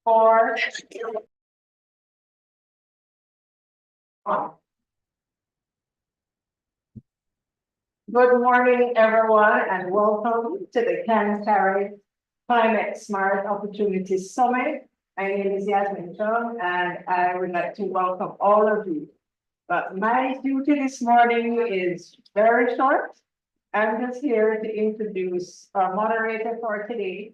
Or good morning, everyone, and welcome to the CanCarib Climate Smart Opportunities Summit. My name is Yasmin Chung, and I would like to welcome all of you. But my duty this morning is very short. I'm just here to introduce our moderator for today,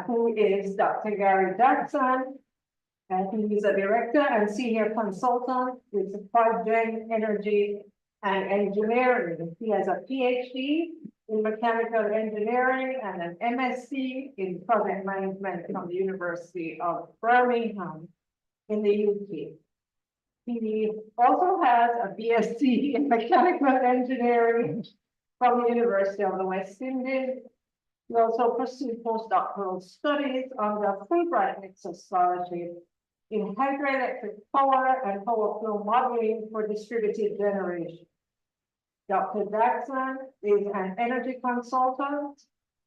who is Dr. Gary Jackson. He is a director and senior consultant with Project Energy and Engineering. He has a PhD in mechanical engineering and an MSc in project management from the University of Birmingham in the UK. He also has a BSc in mechanical engineering from the University of the West Indies. He also pursued postdoctoral studies on the Fulbright Nexus Scholarship in hydroelectric power and power flow modeling for distributed generation. Dr. Jackson is an energy consultant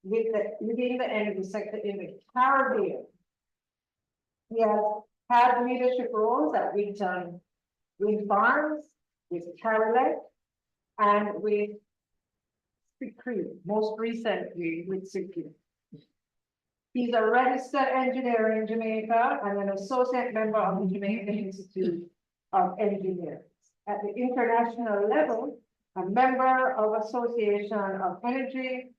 within the energy sector in the Caribbean. He has had leadership roles at Wheaton Wind Farms, with CanCarib, and with CanCarib, most recently with CanCarib. He's a registered engineer in Jamaica and an associate member of the Jamaica Institute of Engineers. At the international level, a member of Association of Energy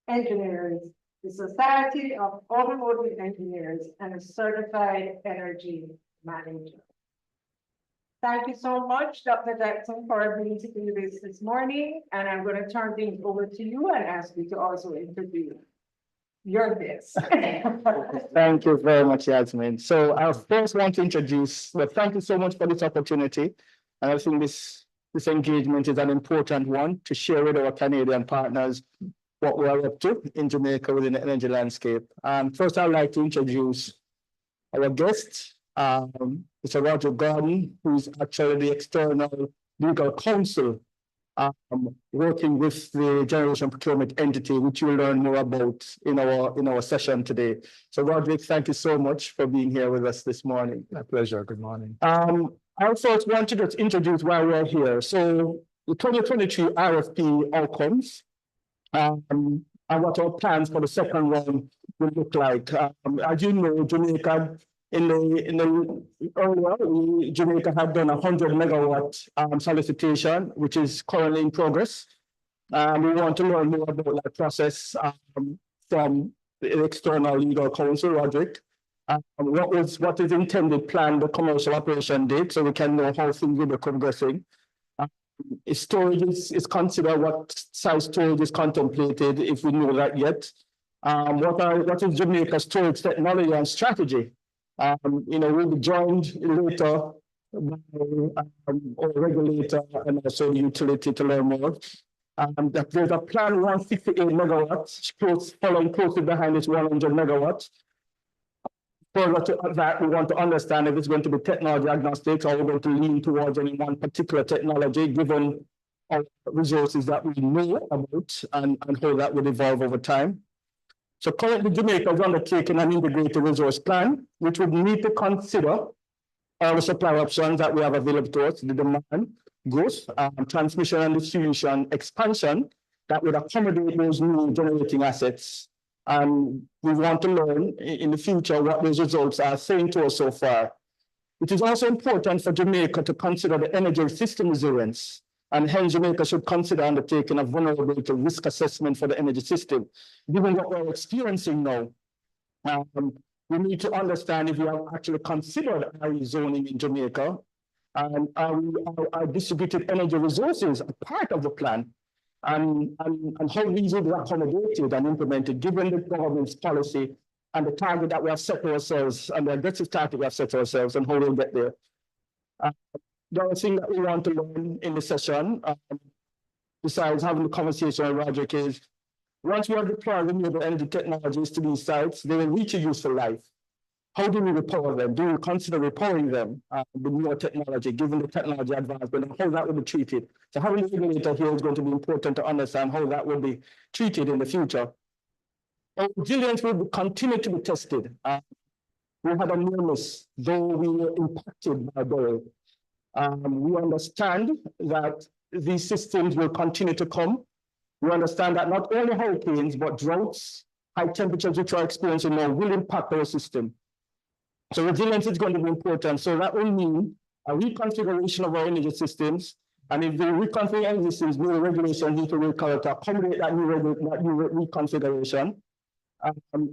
Engineers, the Society of Automotive Engineers, and a certified energy manager. Thank you so much, Dr. Jackson, for agreeing to do this morning. And I'm going to turn things over to you and ask you to also introduce your guest. Thank you very much, Yasmin. So I first want to introduce, well, thank you so much for this opportunity. And I think this engagement is an important one to share with our Canadian partners what we are up to in Jamaica within the energy landscape. First, I'd like to introduce our guest, Mr. Roger Gordon, who's actually the external legal counsel working with the generation procurement entity, which you'll learn more about in our session today. So Roderick, thank you so much for being here with us this morning. My pleasure. Good morning. I first want to just introduce why we're here. So the 2023 RFP outcomes and what our plans for the second round will look like. As you know, Jamaica earlier, Jamaica had done a 100 megawatt solicitation, which is currently in progress. We want to learn more about that process from the external legal counsel, Roderick. What is intended plan, the commercial operation date, so we can know how things will be progressing. Storage is considered, what size storage is contemplated, if we know that yet. What is Jamaica's storage technology and strategy? We'll be joined later by our regulator and also the utility to learn more. There's a plan 168 megawatts, following closely behind this 100 megawatts. Further to that, we want to understand if it's going to be technology agnostic or we're going to lean towards any one particular technology, given our resources that we know about and how that would evolve over time. So currently, Jamaica is undertaking an integrated resource plan, which would need to consider all the supply options that we have available to us, the demand, growth, transmission and distribution expansion that would accommodate those new generating assets. And we want to learn in the future what those results are saying to us so far. It is also important for Jamaica to consider the energy system resilience, and hence Jamaica should consider undertaking a vulnerability risk assessment for the energy system. Given what we're experiencing now, we need to understand if we have actually considered RE zoning in Jamaica, and our distributed energy resources are part of the plan, and how these will be accommodated and implemented given the government's policy and the target that we have set for ourselves and the aggressive target we have set for ourselves and how we'll get there. The other thing that we want to learn in the session, besides having the conversation with Roderick, is once we have deployed renewable energy technologies to these sites, they will reach a useful life. How do we repower them? Do we consider repowering them with newer technology, given the technology advancement, and how that will be treated? So having a regulator here is going to be important to understand how that will be treated in the future. Our resilience will continue to be tested. we had a near miss, though we were impacted by Beryl. We understand that these systems will continue to come. We understand that not only hurricanes, but droughts, high temperatures which are experiencing now will impact our system. So resilience is going to be important. So that will mean a reconfiguration of our energy systems. And if the reconfiguration energy systems, new regulations need to be to accommodate that new reconfiguration.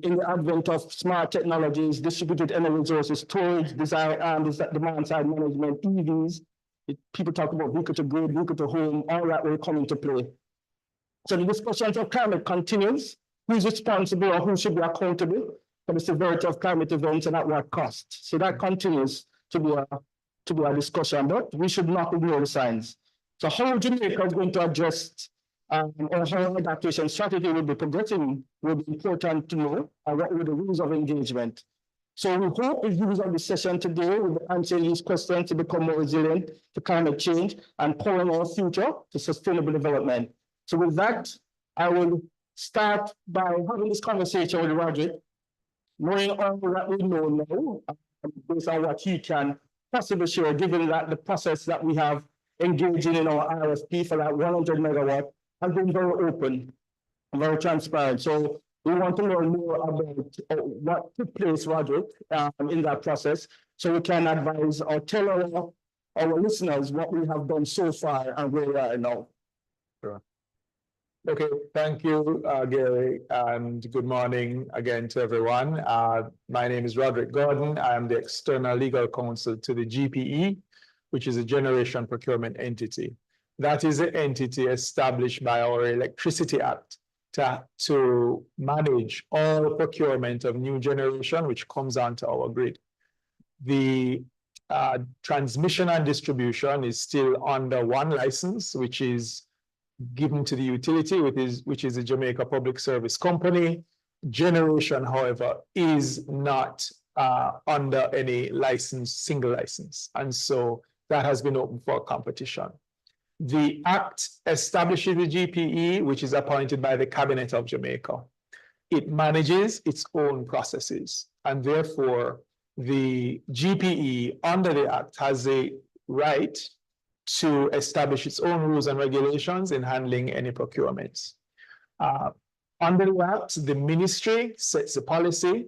In the advent of smart technologies, distributed energy resources, storage, demand side management, EVs, people talk about vehicle to grid, vehicle to home, all that will come into play. So the discussion of climate continues. Who is responsible or who should be accountable for the severity of climate events and at what cost? So that continues to be a discussion, but we should not ignore the signs. So how Jamaica is going to address or how adaptation strategy will be progressing will be important to know, and what will the rules of engagement. So we hope the views of the session today will be answering these questions to become more resilient to climate change and powering our future to sustainable development. So with that, I will start by having this conversation with Roderick, knowing all that we know now, based on what he can possibly share, given that the process that we have engaged in our RFP for that 100 megawatt has been very open, very transparent. So we want to learn more about what took place, Roderick, in that process, so we can advise or tell our listeners what we have done so far and where we are now. Sure. Okay, thank you, Gary, and good morning again to everyone. My name is Roderick Gordon. I am the external legal counsel to the GPE, which is a generation procurement entity. That is an entity established by our Electricity Act to manage all procurement of new generation, which comes onto our grid. The transmission and distribution is still under one license, which is given to the utility, which is the Jamaica Public Service Company. Generation, however, is not under any license, single license. And so that has been open for competition. The Act establishes the GPE, which is appointed by the Cabinet of Jamaica. It manages its own processes, and therefore the GPE under the Act has a right to establish its own rules and regulations in handling any procurements. Under the Act, the ministry sets the policy,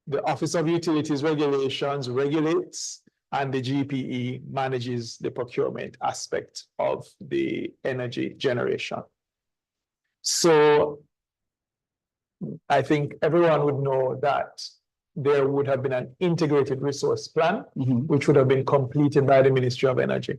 the Office of Utilities Regulations regulates, and the GPE manages the procurement aspect of the energy generation. So I think everyone would know that there would have been an integrated resource plan, which would have been completed by the Ministry of Energy.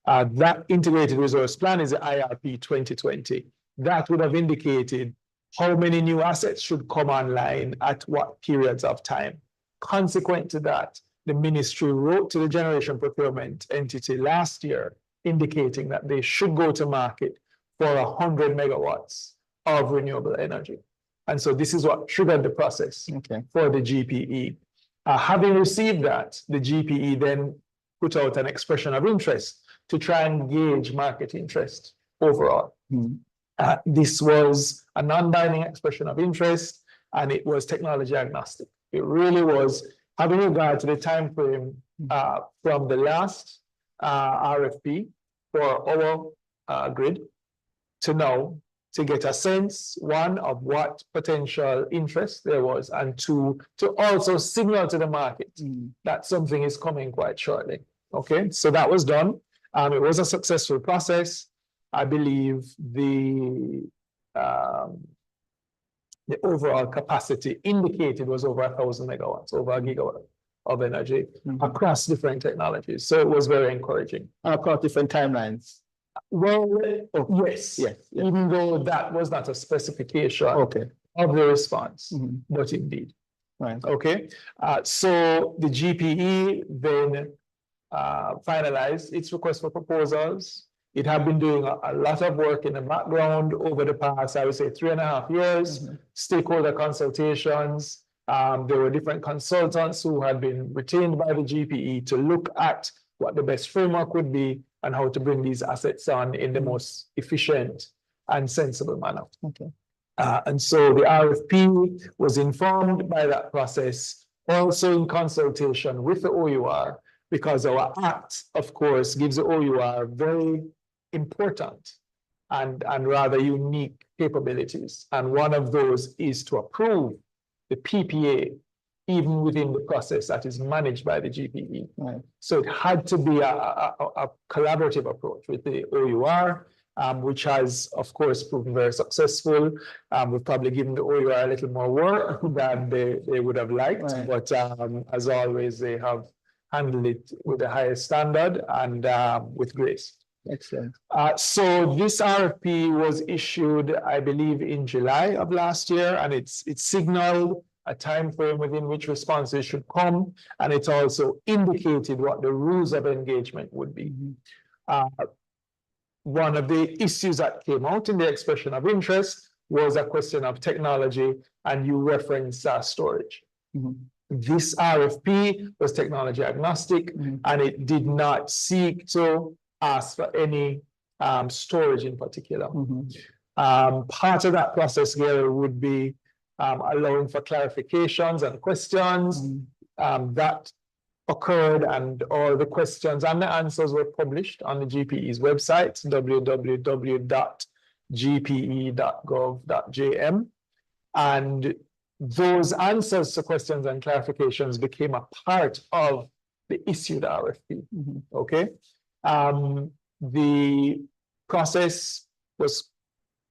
That integrated resource plan is the IRP 2020. That would have indicated how many new assets should come online at what periods of time. Consequent to that, the ministry wrote to the generation procurement entity last year, indicating that they should go to market for 100 megawatts of renewable energy. And so this is what triggered the process for the GPE. Having received that, the GPE then put out an expression of interest to try and gauge market interest overall. This was a non-binding expression of interest, and it was technology agnostic. It really was having regard to the time frame from the last RFP for our grid to now, to get a sense, one, of what potential interest there was, and two, to also signal to the market that something is coming quite shortly. Okay, so that was done. It was a successful process. I believe the overall capacity indicated was over 1,000 megawatts, over a gigawatt of energy across different technologies. So it was very encouraging. Across different timelines. Well, yes. Even though that was not a specification of the response, but indeed. Right. Okay. So the GPE then finalized its request for proposals. It had been doing a lot of work in the background over the past, I would say, 3.5 years, stakeholder consultations. There were different consultants who had been retained by the GPE to look at what the best framework would be and how to bring these assets on in the most efficient and sensible manner. And so the RFP was informed by that process also in consultation with the OUR, because our act, of course, gives the OUR very important and rather unique capabilities. And one of those is to approve the PPA, even within the process that is managed by the GPE. Right. So it had to be a collaborative approach with the OUR, which has, of course, proven very successful. We've probably given the OUR a little more work than they would have liked, Right. but as always, they have handled it with the highest standard and with grace. Excellent. So this RFP was issued, I believe, in July of last year, and it signaled a time frame within which responses should come, and it also indicated what the rules of engagement would be. One of the issues that came out in the expression of interest was a question of technology, and you referenced storage. This RFP was technology agnostic, and it did not seek to ask for any storage in particular. Part of that process, Gary, would be allowing for clarifications and questions that occurred, and all the questions and the answers were published on the GPE's website, www.gpe.gov.jm. And those answers to questions and clarifications became a part of the issued RFP. Okay. The process was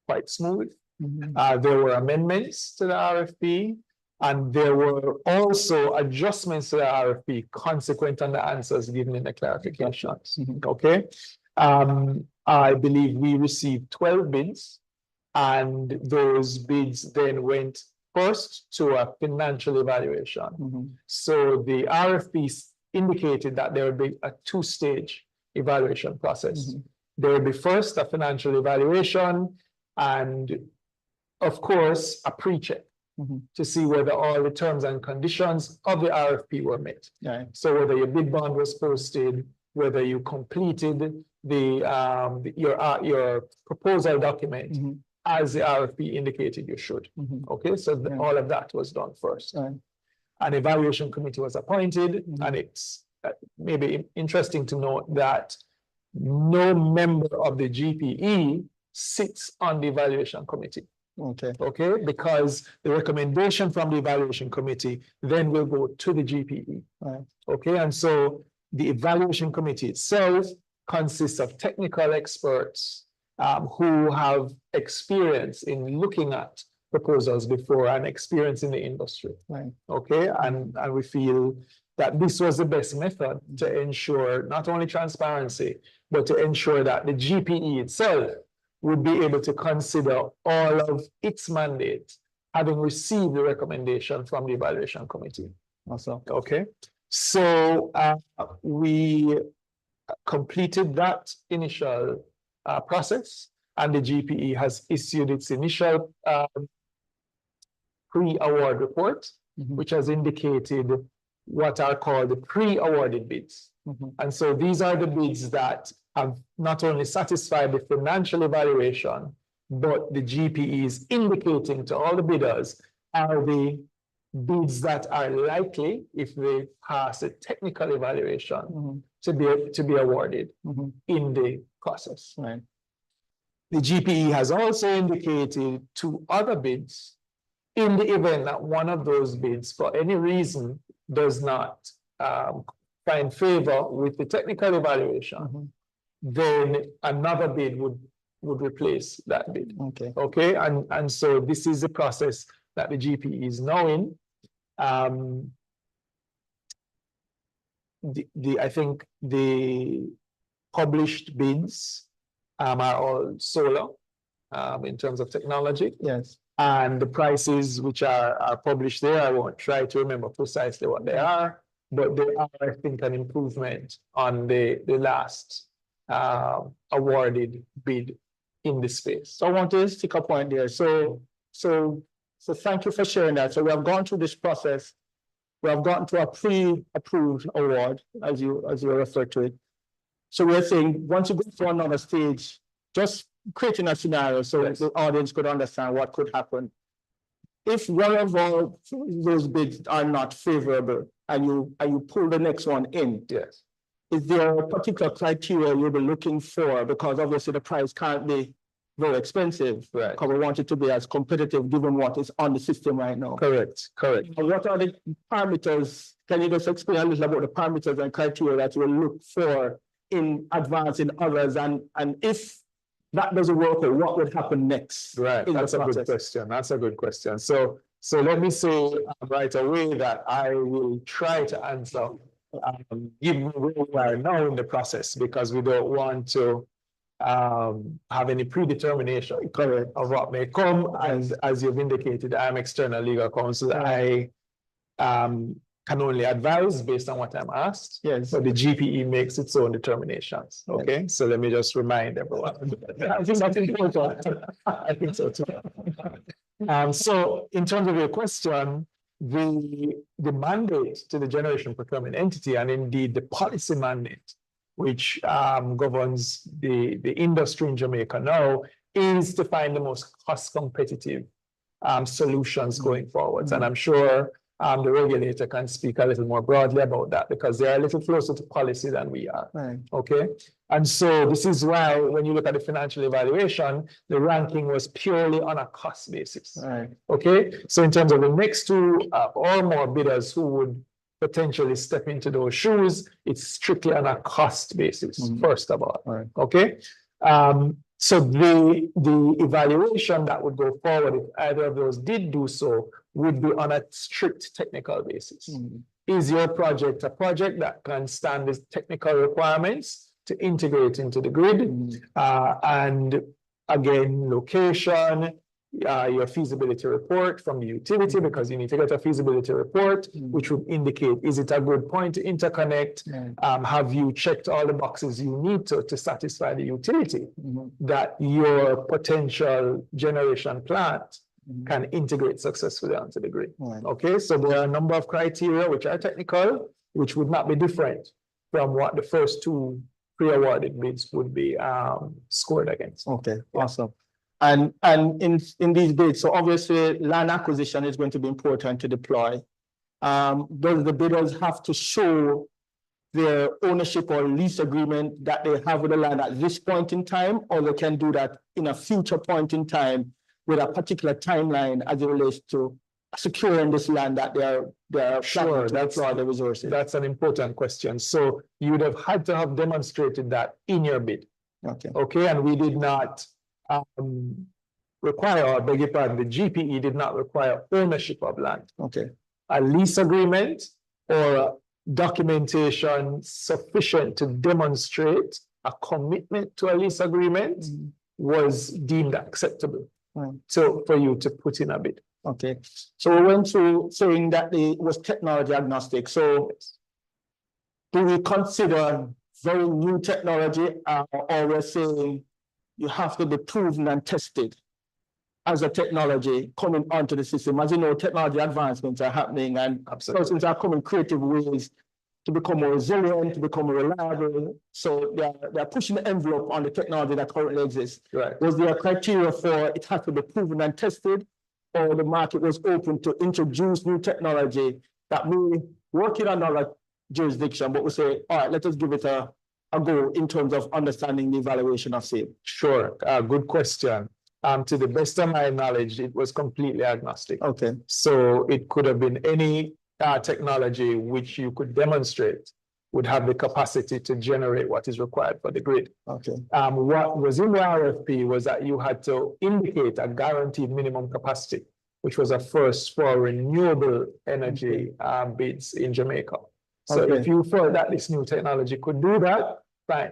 quite smooth. There were amendments to the RFP, and there were also adjustments to the RFP consequent on the answers given in the clarifications. Okay. I believe we received 12 bids, and those bids then went first to a financial evaluation. So the RFP indicated that there would be a two-stage evaluation process. There would be first a financial evaluation, and of course, a pre-check to see whether all the terms and conditions of the RFP were met. So whether your bid bond was posted, whether you completed your proposal document as the RFP indicated you should. Okay, so all of that was done first. An evaluation committee was appointed, and it's maybe interesting to note that no member of the GPE sits on the evaluation committee. Okay, because the recommendation from the evaluation committee then will go to the GPE. Okay, and so the evaluation committee itself consists of technical experts who have experience in looking at proposals before and experience in the industry. Okay, and we feel that this was the best method to ensure not only transparency, but to ensure that the GPE itself would be able to consider all of its mandate, having received the recommendation from the evaluation committee. Okay, so we completed that initial process, and the GPE has issued its initial pre-award report, which has indicated what are called the pre-awarded bids. And so these are the bids that have not only satisfied the financial evaluation, but the GPE is indicating to all the bidders are the bids that are likely, if they pass a technical evaluation, to be awarded in the process. The GPE has also indicated 2 other bids in the event that one of those bids, for any reason, does not find favor with the technical evaluation, then another bid would replace that bid. Okay, and so this is the process that the GPE is now in. I think the published bids are all solar in terms of technology. And the prices which are published there, I won't try to remember precisely what they are, but they are, I think, an improvement on the last awarded bid in the space. So I want to stick a point there. So thank you for sharing that. So we have gone through this process. We have gotten to a pre-approved award, as you refer to it. So we're saying once you go to another stage, just creating a scenario so the audience could understand what could happen. if one of those bids are not favorable and you pull the next one in, Yes. is there a particular criteria you'll be looking for? Because obviously the price can't be very expensive. Right. Because we want it to be as competitive given what is on the system right now. Correct. And what are the parameters? Can you just explain a little about the parameters and criteria that you will look for in advance in others? And if that doesn't work, what would happen next? Right, that's a good question. That's a good question. So let me say right away that I will try to answer given where we are now in the process, because we don't want to have any predetermination of what may come. As you've indicated, I'm external legal counsel. I can only advise based on what I'm asked. Yes. But the GPE makes its own determinations. Okay. Yes. So let me just remind everyone. I think that's important. I think so too. So in terms of your question, the mandate to the generation procurement entity, and indeed the policy mandate, which governs the industry in Jamaica now, is to find the most cost competitive solutions going forwards. And I'm sure the regulator can speak a little more broadly about that, because they're a little closer to policy than we are. Right. Okay. And so this is why when you look at the financial evaluation, the ranking was purely on a cost basis. Right. Okay. So in terms of the next two or more bidders who would potentially step into those shoes, it's strictly on a cost basis, first of all. Right. Okay. So the evaluation that would go forward, if either of those did do so, would be on a strict technical basis. Is your project a project that can stand the technical requirements to integrate into the grid? And again, location, your feasibility report from the utility, because you need to get a feasibility report, which would indicate, is it a good point to interconnect? Have you checked all the boxes you need to satisfy the utility that your potential generation plant can integrate successfully onto the grid? Okay, so there are a number of criteria which are technical, which would not be different from what the first two pre-awarded bids would be scored against. Okay, awesome. And in these bids, so obviously land acquisition is going to be important to deploy. Does the bidders have to show their ownership or lease agreement that they have with the land at this point in time, or they can do that in a future point in time with a particular timeline as it relates to securing this land that they are sure, that's all the resources? That's an important question. So you would have had to have demonstrated that in your bid. Okay. Okay, and we did not require, or beg your pardon, the GPE did not require ownership of land. Okay. A lease agreement or documentation sufficient to demonstrate a commitment to a lease agreement was deemed acceptable. So for you to put in a bid. Okay. So we went through saying that it was technology agnostic. So do we consider very new technology, or we're saying you have to be proven and tested as a technology coming onto the system? As you know, technology advancements are happening, and persons are coming creative ways to become more resilient, to become more reliable. So they're pushing the envelope on the technology that currently exists. Right. Was there a criteria for it had to be proven and tested, or the market was open to introduce new technology that may work in another jurisdiction, but we say, all right, let us give it a go in terms of understanding the evaluation of sale? Sure, good question. To the best of my knowledge, it was completely agnostic. Okay. So it could have been any technology which you could demonstrate would have the capacity to generate what is required for the grid. Okay. What was in the RFP was that you had to indicate a guaranteed minimum capacity, which was a first for renewable energy bids in Jamaica. So if you felt that this new technology could do that, fine.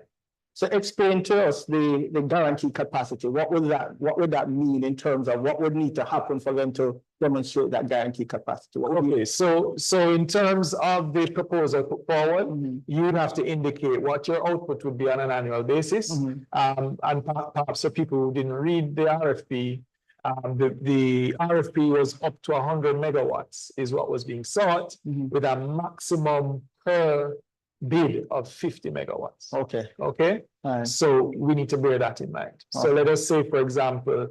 So explain to us the guaranteed capacity. What would that mean in terms of what would need to happen for them to demonstrate that guaranteed capacity? Okay, so in terms of the proposal put forward, you'd have to indicate what your output would be on an annual basis. And perhaps for people who didn't read the RFP, the RFP was up to 100 megawatts is what was being sought, with a maximum per bid of 50 megawatts. Okay. Okay. So we need to bear that in mind. So let us say, for example,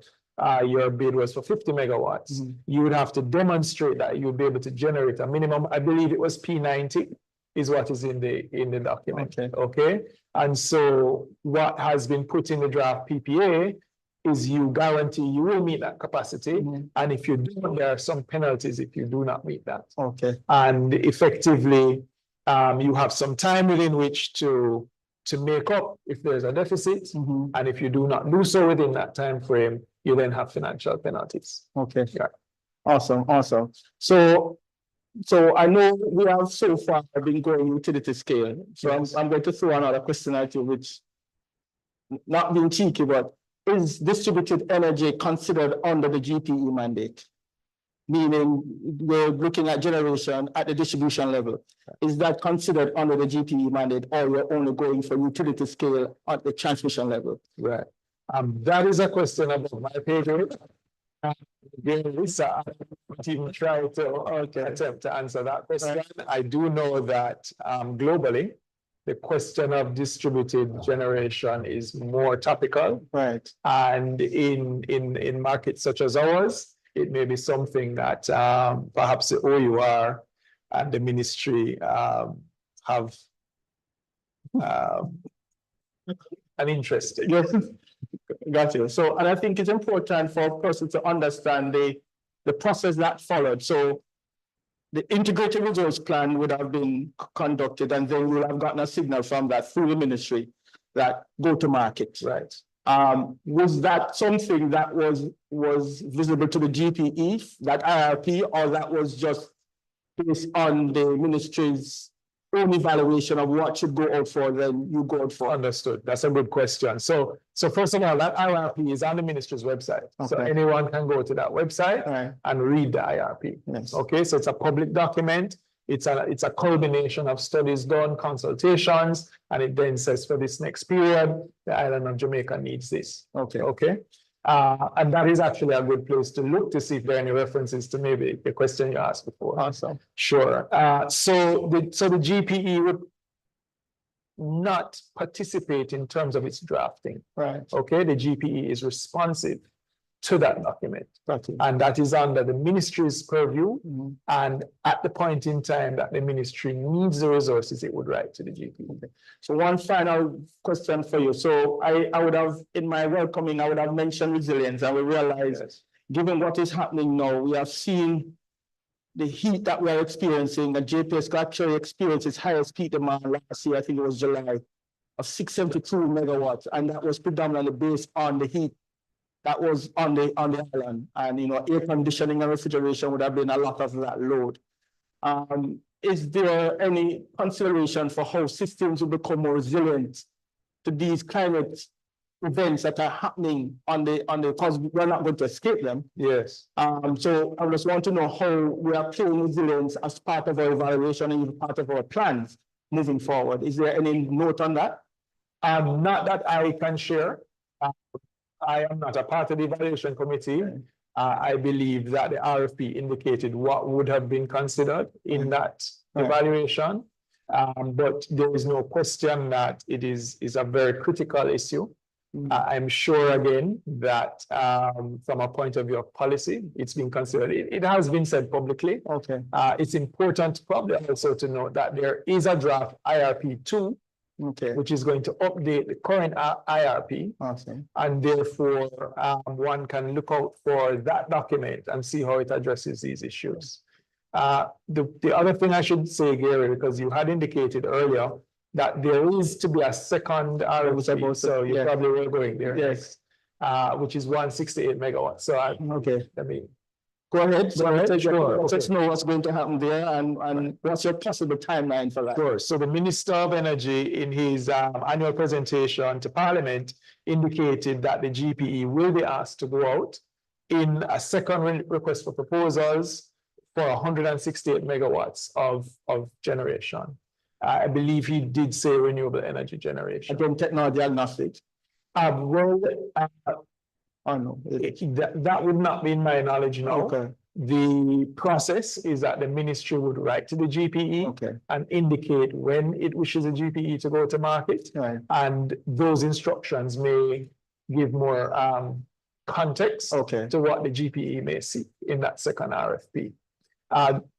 your bid was for 50 megawatts, you would have to demonstrate that you'd be able to generate a minimum, I believe it was P90 is what is in the document. Okay. And so what has been put in the draft PPA is you guarantee you will meet that capacity. And if you don't, there are some penalties if you do not meet that. Okay. And effectively, you have some time within which to make up if there's a deficit. And if you do not do so within that time frame, you then have financial penalties. Okay. Yeah. Awesome. Awesome. So I know we have so far been going utility scale. So yes. I'm going to throw another question at you, which not being cheeky, but is distributed energy considered under the GPE mandate? Meaning we're looking at generation at the distribution level. Is that considered under the GPE mandate, or we're only going for utility scale at the transmission level? Right. That is a question about my pay grade. So I won't even try to attempt to answer that question. Right. I do know that globally, the question of distributed generation is more topical. Right. And in markets such as ours, it may be something that perhaps the OUR and the ministry have an interest in. Yes. Got you. So, and I think it's important for a person to understand the process that followed. So the integrated resource plan would have been conducted, and then we'll have gotten a signal from that through the ministry that go to market. Right. Was that something that was visible to the GPE, that IRP, or that was just based on the ministry's own evaluation of what should go out for, then you go out for? Understood. That's a good question. So first of all, that IRP is on the ministry's website. Okay. So anyone can go to that website and read the IRP. Yes. Okay, so it's a public document. It's a culmination of studies done, consultations, and it then says for this next period, the island of Jamaica needs this. Okay. Okay. And that is actually a good place to look to see if there are any references to maybe the question you asked before. Awesome. Sure. So the GPE would not participate in terms of its drafting. Right. Okay. The GPE is responsive to that document. Gotcha. And that is under the ministry's purview. And at the point in time that the ministry needs the resources, it would write to the GPE. Okay. So one final question for you. So I would have, in my welcoming, I would have mentioned resilience, and we realize, given what is happening now, we have seen the heat that we are experiencing, and JPS actually experienced its highest peak demand last year, I think it was July, of 672 megawatts, and that was predominantly based on the heat that was on the island. And air conditioning and refrigeration would have been a lot of that load. Is there any consideration for how systems will become more resilient to these climate events that are happening because we're not going to escape them? Yes. So I just want to know how we are playing resilience as part of our evaluation and even part of our plans moving forward. Is there any note on that? Not that I can share. I am not a part of the evaluation committee. I believe that the RFP indicated what would have been considered in that evaluation. But there is no question that it is a very critical issue. I'm sure, again, that from a point of view of policy, it's been considered. It has been said publicly. Okay. It's important probably also to note that there is a draft IRP 2, which is going to update the current IRP. Awesome. And therefore, one can look out for that document and see how it addresses these issues. The other thing I should say, Gary, because you had indicated earlier that there is to be a second RFP, so you probably were going there. Yes. Which is 168 megawatts. So let me go ahead. Sure. Let us know what's going to happen there, and what's your possible timeline for that? Sure. So the Minister of Energy, in his annual presentation to Parliament, indicated that the GPE will be asked to go out in a second request for proposals for 168 megawatts of generation. I believe he did say renewable energy generation. Again, technology agnostic. No, that would not be in my knowledge now. Okay. The process is that the ministry would write to the GPE and indicate when it wishes the GPE to go to market. And those instructions may give more context Okay. to what the GPE may see in that second RFP.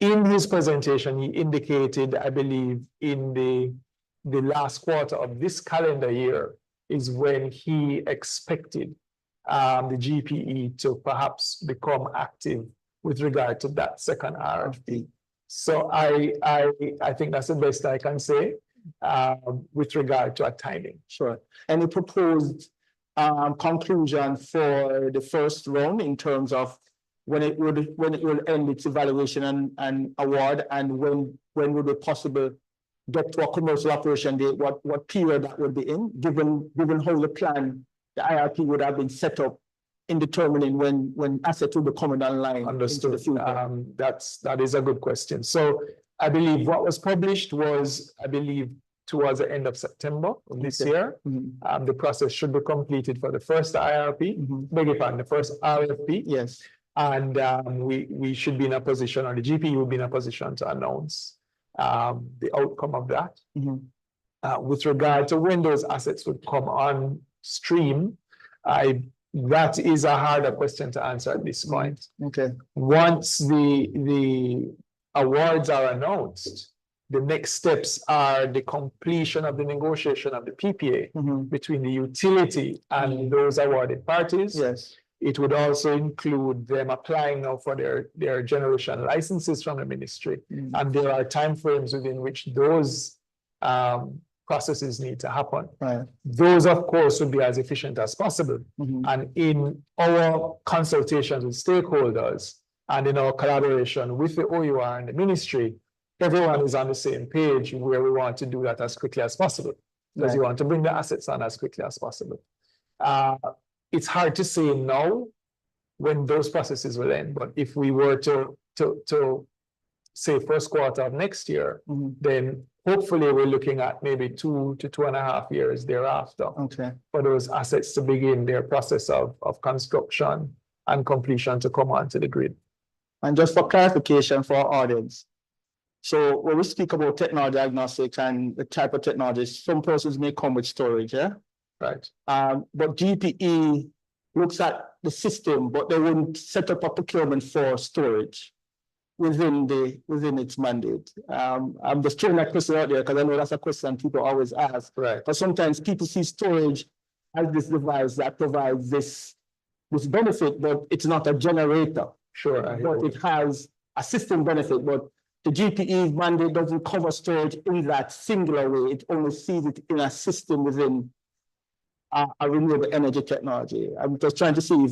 In his presentation, he indicated, I believe, in the last quarter of this calendar year is when he expected the GPE to perhaps become active with regard to that second RFP. So I think that's the best I can say with regard to a timing. Sure. Any proposed conclusion for the first round in terms of when it will end its evaluation and award, and when would it possible get to a commercial operation date? What period that would be in, given how the plan, the IRP would have been set up in determining when assets will be coming online. Understood. Into the future. That is a good question. So I believe what was published was, I believe, towards the end of September of this year. The process should be completed for the first IRP, beg your pardon, the first RFP. Yes. And we should be in a position, or the GP will be in a position to announce the outcome of that. With regard to when those assets would come on stream, that is a harder question to answer at this point. Okay. Once the awards are announced, the next steps are the completion of the negotiation of the PPA between the utility and those awarded parties. Yes. It would also include them applying now for their generation licenses from the ministry. And there are timeframes within which those processes need to happen. Right. Those, of course, would be as efficient as possible. And in our consultations with stakeholders and in our collaboration with the OUR and the ministry, everyone is on the same page where we want to do that as quickly as possible, because you want to bring the assets on as quickly as possible. It's hard to say now when those processes will end, but if we were to say first quarter of next year, then hopefully we're looking at maybe 2 to 2.5 years thereafter for those assets to begin their process of construction and completion to come onto the grid. And just for clarification for our audience, so when we speak about technology agnostics and the type of technologies, some persons may come with storage, yeah? Right. But GPE looks at the system, but they wouldn't set up a procurement for storage within its mandate. I'm just throwing that question out there because I know that's a question people always ask. Right. But sometimes people see storage as this device that provides this benefit, but it's not a generator. Sure. But it has a system benefit. But the GPE mandate doesn't cover storage in that singular way. It only sees it in a system within a renewable energy technology. I'm just trying to see if,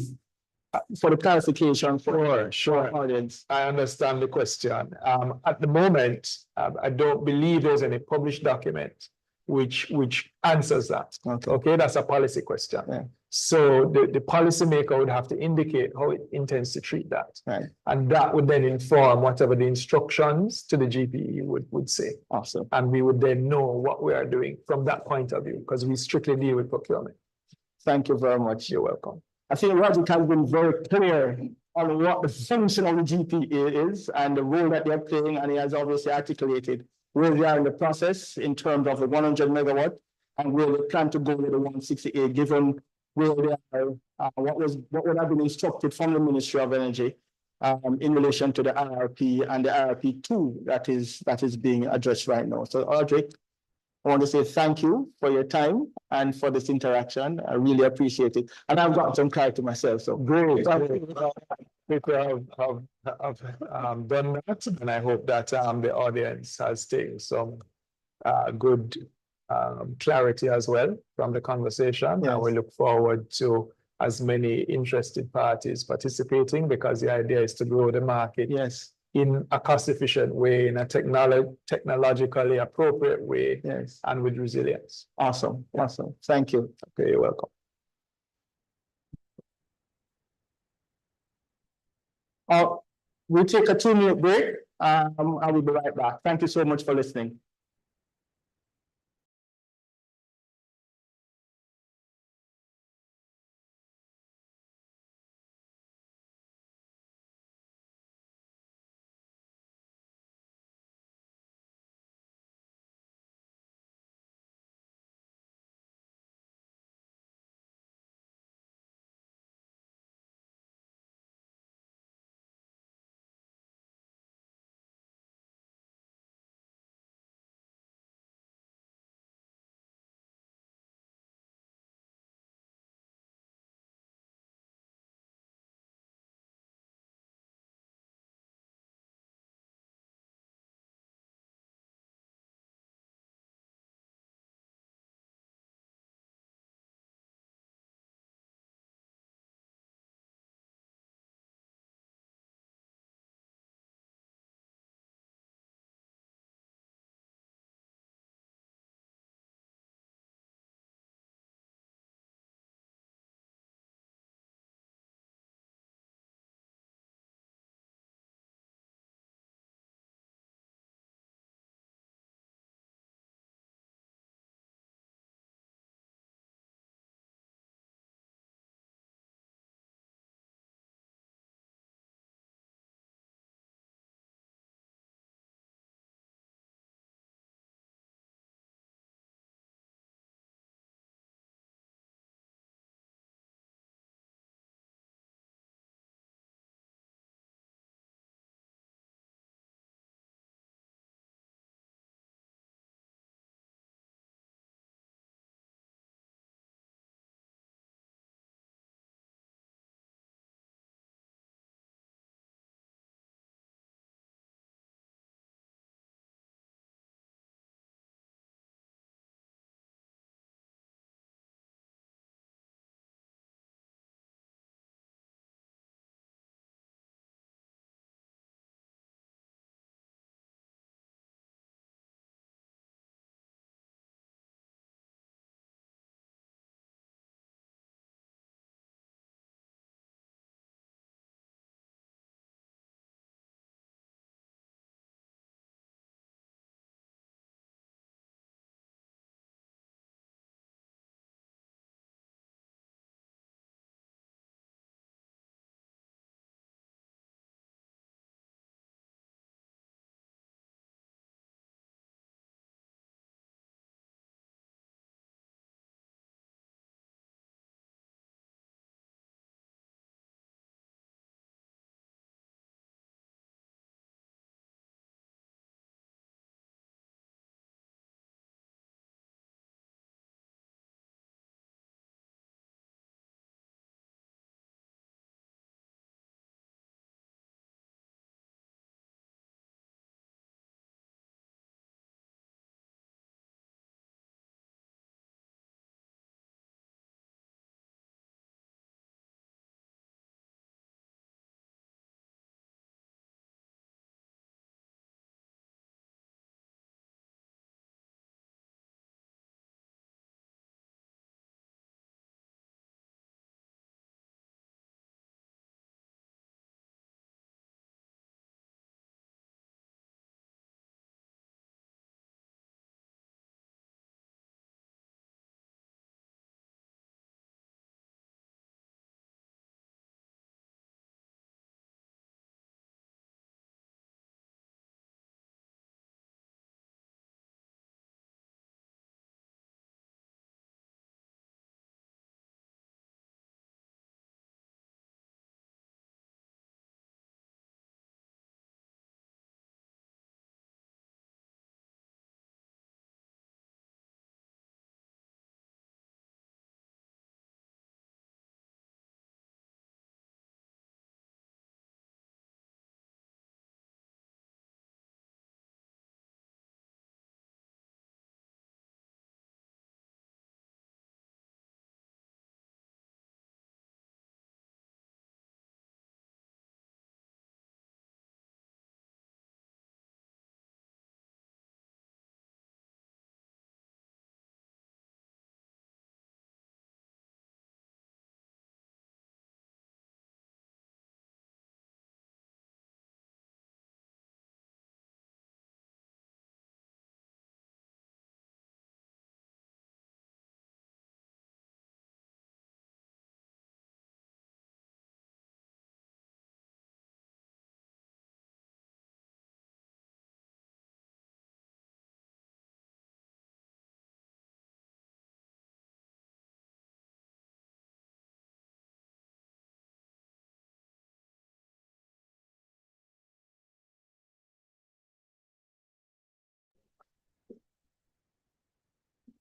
for the clarification for our audience. I understand the question. At the moment, I don't believe there's any published document which answers that. Okay, that's a policy question. Yeah. So the policymaker would have to indicate how it intends to treat that. Right. And that would then inform whatever the instructions to the GPE would say. Awesome. And we would then know what we are doing from that point of view, because we strictly deal with procurement. Thank you very much. You're welcome. I think Roger has been very clear on what the function of the GPA is and the role that they're playing, and he has obviously articulated where they are in the process in terms of the 100 megawatt and where they plan to go with the 168, given where they are, what would have been instructed from the Ministry of Energy in relation to the IRP and the IRP2 that is being addressed right now. So, Audrey, I want to say thank you for your time and for this interaction. I really appreciate it. And I've got some clarity myself, so great. People have done that, and I hope that the audience has taken some good clarity as well from the conversation. Yes. And we look forward to as many interested parties participating, because the idea is to grow the market in a cost-efficient way, in a technologically appropriate way, and with resilience. Awesome. Awesome. Thank you. Okay, you're welcome. We'll take a 2-minute break. I will be right back. Thank you so much for listening.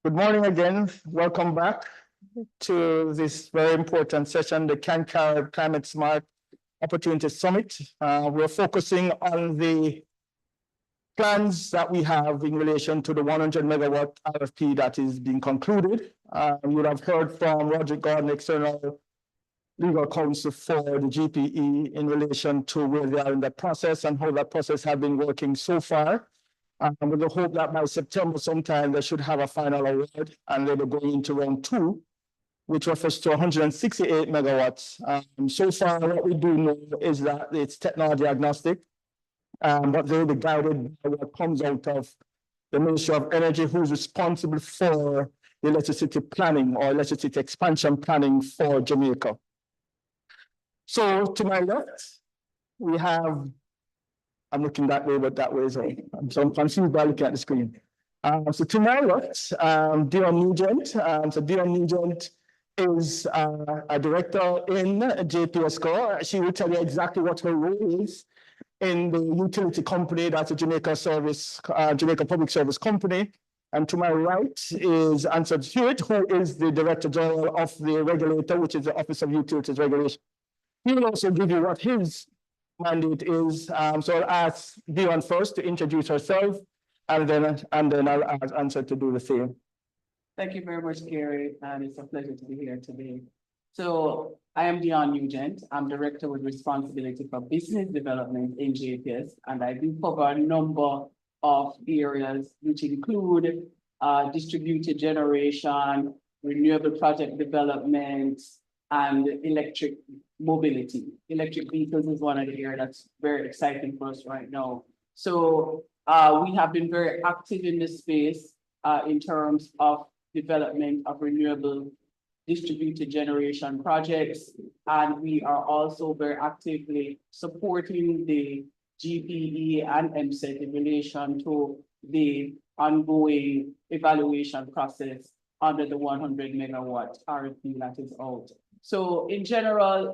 Good morning again. Welcome back to this very important session, the CanCarib Climate Smart Opportunity Summit. We're focusing on the plans that we have in relation to the 100 megawatt RFP that is being concluded. You would have heard from Roger Gordon, external legal counsel for the GPE, in relation to where they are in that process and how that process has been working so far. With the hope that by September sometime they should have a final award, and they will go into round 2, which refers to 168 megawatts. So far, what we do know is that it's technology agnostic, but they will be guided by what comes out of the Ministry of Energy, who's responsible for the electricity planning or electricity expansion planning for Jamaica. So to my left, we have, I'm looking that way, but that way is all. So I'm confused by looking at the screen. So to my left, Dion Nugent. So Dion Nugent is a director in JPSCO. She will tell you exactly what her role is in the utility company, that's a Jamaica Public Service Company. And to my right is Ansel Hewitt, who is the Director General of the regulator, which is the Office of Utilities Regulation. He will also give you what his mandate is. So I'll ask Dion first to introduce herself, and then I'll ask Ansel to do the same. Thank you very much, Gary, and it's a pleasure to be here today. So I am Dion Nugent. I'm Director with responsibility for business development in JPS, and I do cover a number of areas which include distributed generation, renewable project development, and electric mobility. Electric vehicles is one of the areas that's very exciting for us right now. So we have been very active in this space in terms of development of renewable distributed generation projects. And we are also very actively supporting the GPE and MSET in relation to the ongoing evaluation process under the 100 megawatt RFP that is out. So in general,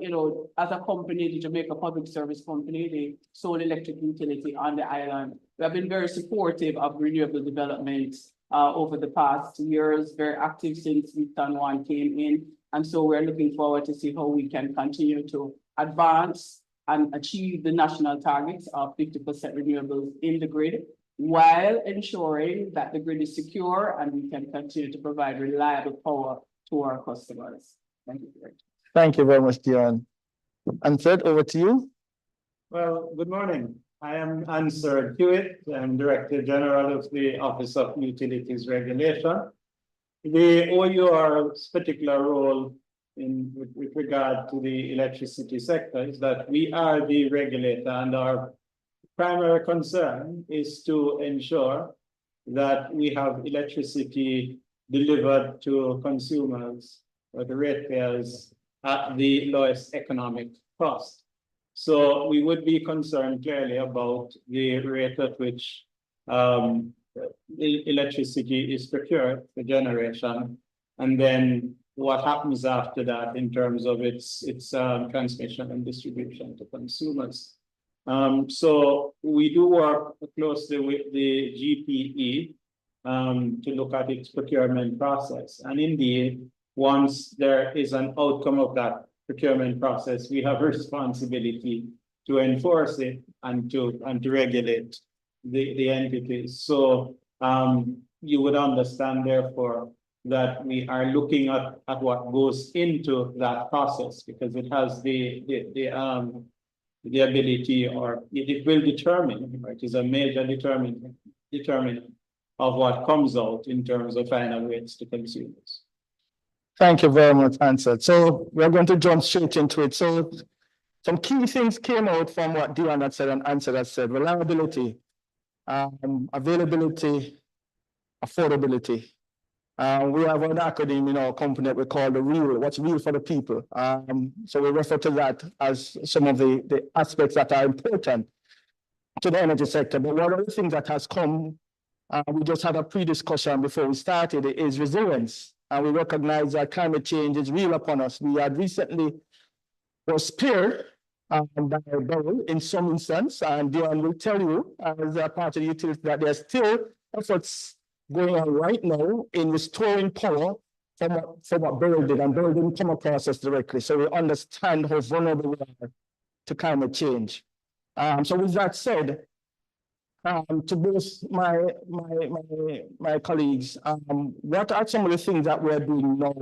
as a company, the Jamaica Public Service Company, the sole electric utility on the island, we have been very supportive of renewable development over the past years, very active since Return 1 came in. And so we're looking forward to see how we can continue to advance and achieve the national targets of 50% renewables in the grid, while ensuring that the grid is secure and we can continue to provide reliable power to our customers. Thank you. Thank you very much, Dion. Ansel, over to you. Well, good morning. I am Ansel Hewitt. I'm Director General of the Office of Utilities Regulation. The OUR's particular role with regard to the electricity sector is that we are the regulator, and our primary concern is to ensure that we have electricity delivered to consumers or the ratepayers at the lowest economic cost. So we would be concerned clearly about the rate at which the electricity is procured for generation, and then what happens after that in terms of its transmission and distribution to consumers. So we do work closely with the GPE to look at its procurement process. And indeed, once there is an outcome of that procurement process, we have a responsibility to enforce it and to regulate the entities. So you would understand, therefore, that we are looking at what goes into that process, because it has the ability, or it will determine, right, is a major determinant of what comes out in terms of final rates to consumers. Thank you very much, Ansel. So we're going to jump straight into it. So some key things came out from what Dion had said and Ansel had said: reliability, availability, affordability. We have an acronym in our company that we call the REAL, what's real for the people. So we refer to that as some of the aspects that are important to the energy sector. But one of the things that has come, we just had a pre-discussion before we started, is resilience. And we recognize that climate change is real upon us. We had recently was spared by a barrel in some instance, and Dion will tell you as a part of the utility that there are still efforts going on right now in restoring power from what Beryl did, and Beryl didn't come across us directly, so we understand how vulnerable we are to climate change. So with that said, to both my colleagues, what are some of the things that we're doing now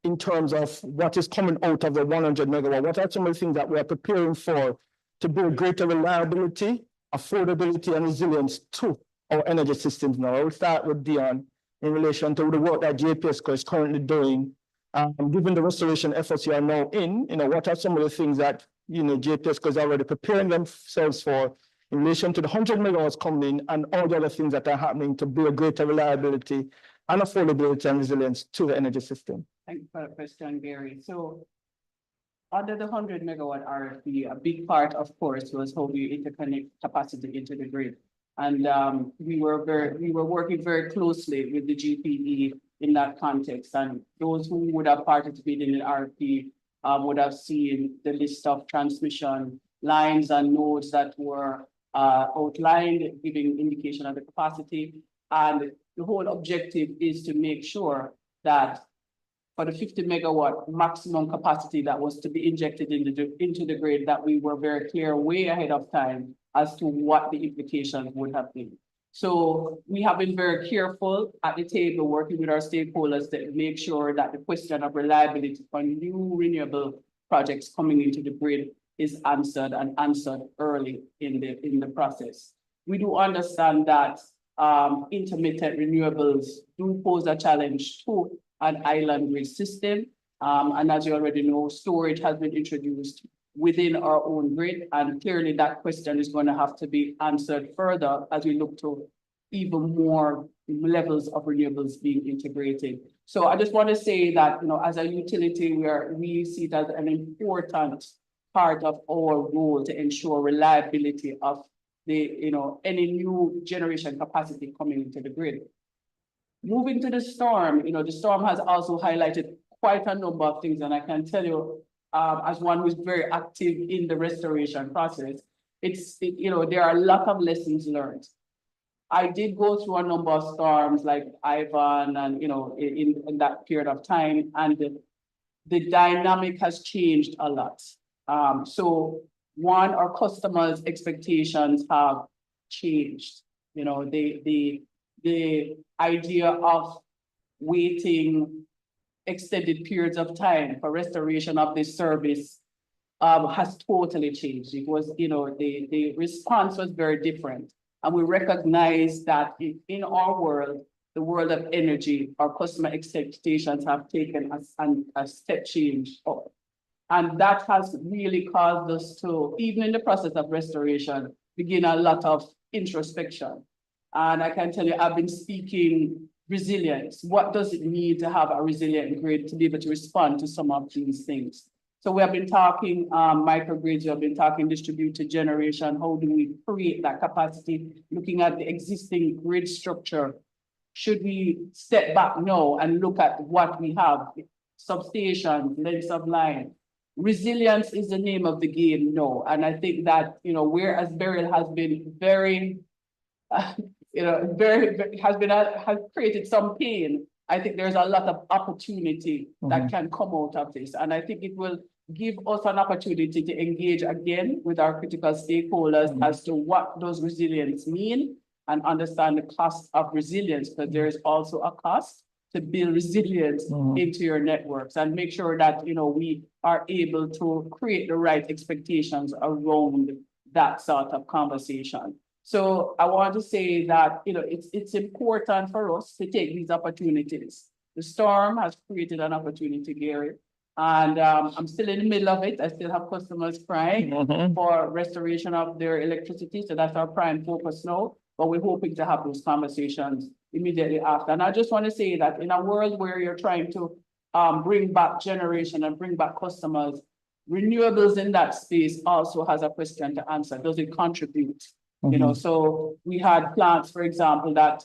in terms of what is coming out of the 100 megawatt? What are some of the things that we are preparing for to build greater reliability, affordability, and resilience to our energy systems now? I will start with Dion in relation to the work that JPSCO is currently doing. Given the restoration efforts you are now in, what are some of the things that JPSCO is already preparing themselves for in relation to the 100 megawatts coming in and all the other things that are happening to build greater reliability and affordability and resilience to the energy system? Thank you for the question, Gary. So under the 100 megawatt RFP, a big part, of course, was how we interconnect capacity into the grid. And we were working very closely with the GPE in that context. And those who would have participated in the RFP would have seen the list of transmission lines and nodes that were outlined, giving indication of the capacity. And the whole objective is to make sure that for the 50 megawatt maximum capacity that was to be injected into the grid, that we were very clear way ahead of time as to what the implications would have been. So we have been very careful at the table, working with our stakeholders to make sure that the question of reliability for new renewable projects coming into the grid is answered and answered early in the process. We do understand that intermittent renewables do pose a challenge to an island grid system. And as you already know, storage has been introduced within our own grid. And clearly that question is going to have to be answered further as we look to even more levels of renewables being integrated. So I just want to say that, as a utility, we see it as an important part of our role to ensure reliability of the, any new generation capacity coming into the grid. Moving to the storm, the storm has also highlighted quite a number of things, and I can tell you, as one who's very active in the restoration process, there are a lot of lessons learned. I did go through a number of storms like Ivan and, in that period of time, and the dynamic has changed a lot. So one, our customers' expectations have changed. The idea of waiting extended periods of time for restoration of this service has totally changed. It was, the response was very different. And we recognize that in our world, the world of energy, our customer expectations have taken a step change up. And that has really caused us to, even in the process of restoration, begin a lot of introspection. And I can tell you, I've been speaking resilience. What does it mean to have a resilient grid to be able to respond to some of these things? So we have been talking microgrids, we have been talking distributed generation. How do we create that capacity? Looking at the existing grid structure, should we step back now and look at what we have? Substations, lengths of line. Resilience is the name of the game, no. And I think that, whereas Beryl has been very, has created some pain, I think there's a lot of opportunity that can come out of this. And I think it will give us an opportunity to engage again with our critical stakeholders as to what does resilience mean and understand the cost of resilience, because there is also a cost to build resilience into your networks and make sure that, we are able to create the right expectations around that sort of conversation. So I want to say that, it's important for us to take these opportunities. The storm has created an opportunity, Gary, and I'm still in the middle of it. I still have customers crying for restoration of their electricity. So that's our prime focus now, but we're hoping to have those conversations immediately after. And I just want to say that in a world where you're trying to bring back generation and bring back customers, renewables in that space also has a question to answer. Does it contribute? So we had plants, for example, that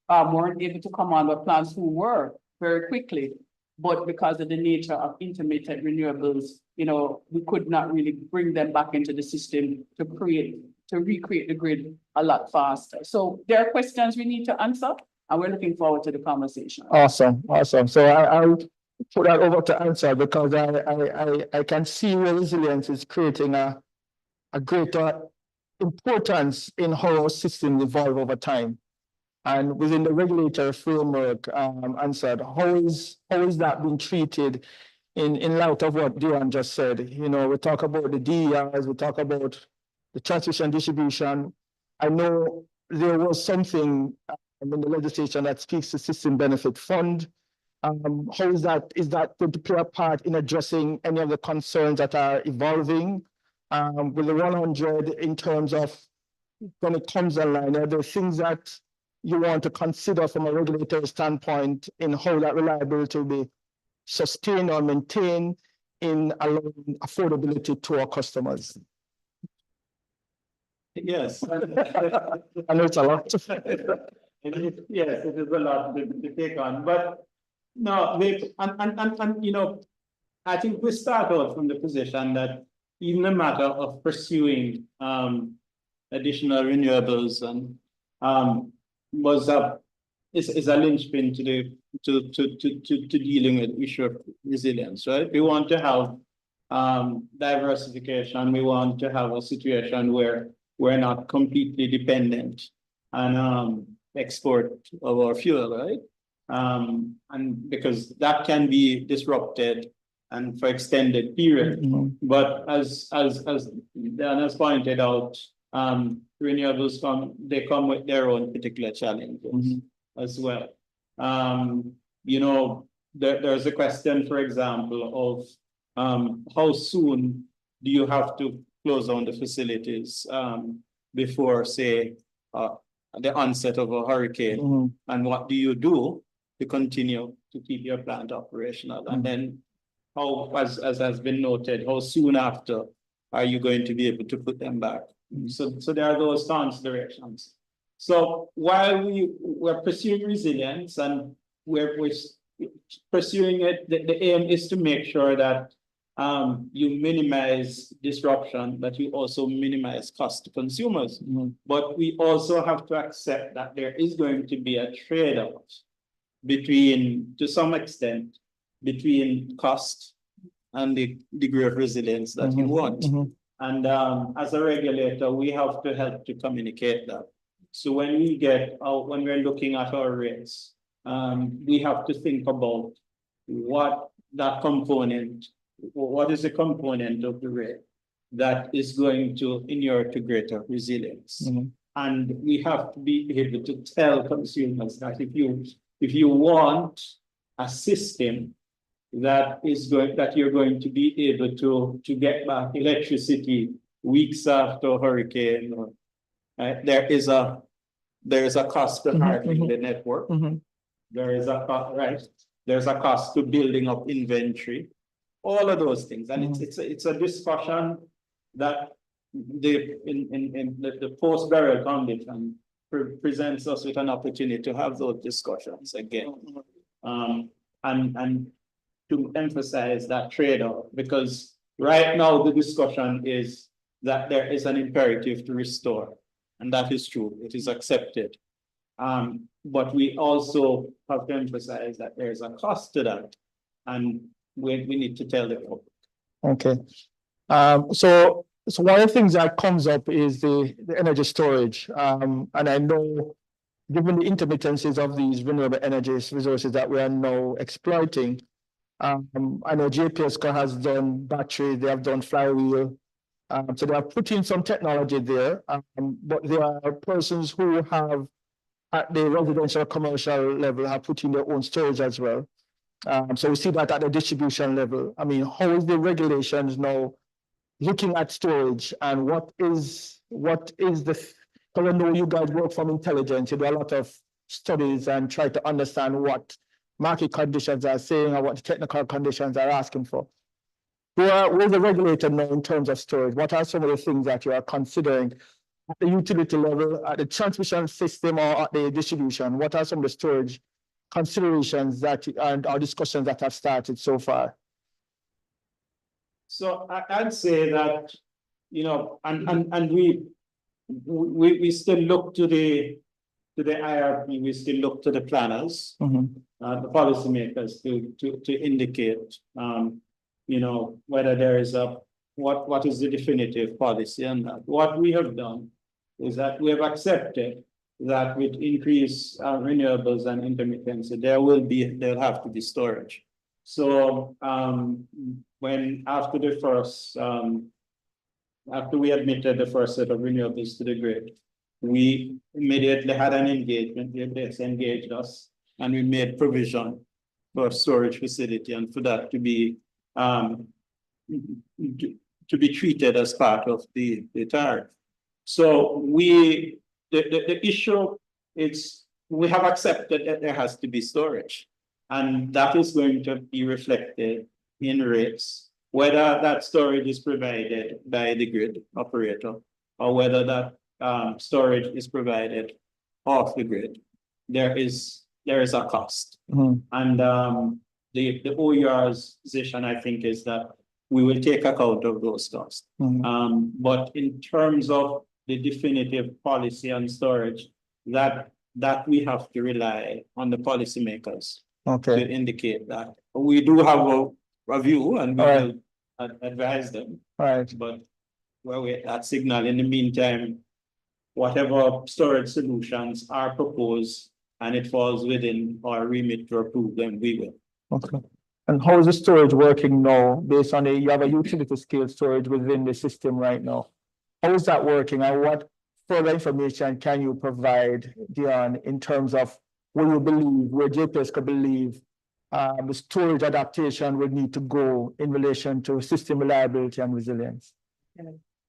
weren't able to come on, but plants who were very quickly, but because of the nature of intermittent renewables, we could not really bring them back into the system to recreate the grid a lot faster. So there are questions we need to answer. And we're looking forward to the conversation. Awesome, awesome. So I'll put that over to answer because I can see where resilience is creating a greater importance in how our systems evolve over time. And within the regulatory framework, answered, how is that being treated in light of what Dion just said? You know, we talk about the DERs, we talk about the transmission distribution. I know there was something in the legislation that speaks to system benefit fund. How is that going to play a part in addressing any of the concerns that are evolving with the 100 in terms of when it comes online? Are there things that you want to consider from a regulatory standpoint in how that reliability will be sustained or maintained in allowing affordability to our customers? Yes. I know it's a lot. Yes, it is a lot to take on, but no, and you know, I think we start out from the position that even the matter of pursuing additional renewables and is a linchpin to dealing with the issue of resilience, right? We want to have diversification. We want to have a situation where we're not completely dependent on export of our fuel, right? And because that can be disrupted and for extended period. But as Dan has pointed out, renewables come with their own particular challenges as well. You know, there's a question, for example, of how soon do you have to close down the facilities before, say, the onset of a hurricane, and what do you do to continue to keep your plant operational? And then how, as has been noted, how soon after are you going to be able to put them back? So there are those considerations. So while we're pursuing resilience and we're pursuing it, the aim is to make sure that you minimize disruption, but you also minimize cost to consumers. But we also have to accept that there is going to be a trade-off between, to some extent, between cost and the degree of resilience that you want. And as a regulator, we have to help to communicate that. So when we get out, when we're looking at our rates, we have to think about what that component, what is the component of the rate that is going to inure to greater resilience. And we have to be able to tell consumers that if you want a system that you're going to be able to get back electricity weeks after a hurricane, there is a cost to hardening the network. There is a cost, right? There's a cost to building up inventory, all of those things. And it's a discussion that the post-burial condition presents us with an opportunity to have those discussions again. And to emphasize that trade-off, because right now the discussion is that there is an imperative to restore, and that is true, it is accepted. But we also have to emphasize that there is a cost to that, and we need to tell the public. Okay. So one of the things that comes up is the energy storage. And I know, given the intermittencies of these renewable energy resources that we are now exploiting, I know JPS has done batteries, they have done flywheel. So they are putting some technology there, but there are persons who have, at the residential commercial level, have put in their own storage as well. So we see that at the distribution level. I mean, how is the regulations now looking at storage, and what is the, because I know you guys work from intelligence, you do a lot of studies and try to understand what market conditions are saying or what the technical conditions are asking for. Where's the regulator now in terms of storage? What are some of the things that you are considering at the utility level, at the transmission system, or at the distribution? What are some of the storage considerations that and our discussions that have started so far? So I'd say that, you know, and we still look to the to the IRP, we still look to the planners, Mhm. the policymakers to indicate, you know, whether there is what is the definitive policy on that. What we have done is that we have accepted that with increased renewables and intermittency, there'll have to be storage. So when after we admitted the first set of renewables to the grid, we immediately had an engagement. They engaged us, and we made provision for a storage facility and for that to be treated as part of the tariff. So the issue is we have accepted that there has to be storage, and that is going to be reflected in rates, whether that storage is provided by the grid operator or whether that storage is provided off the grid. There is a cost. Mhm. And the OER's position, I think, is that we will take account of those costs. Mhm. But in terms of the definitive policy on storage, that we have to rely on the policymakers Okay. to indicate that. We do have a view and we will advise them, Right. but we'll wait that signal. In the meantime, whatever storage solutions are proposed and it falls within our remit to approve them, we will. Okay. And how is the storage working now based on you have a utility scale storage within the system right now? How is that working and what further information can you provide, Dion, in terms of where you believe, where JPS could believe the storage adaptation would need to go in relation to system reliability and resilience?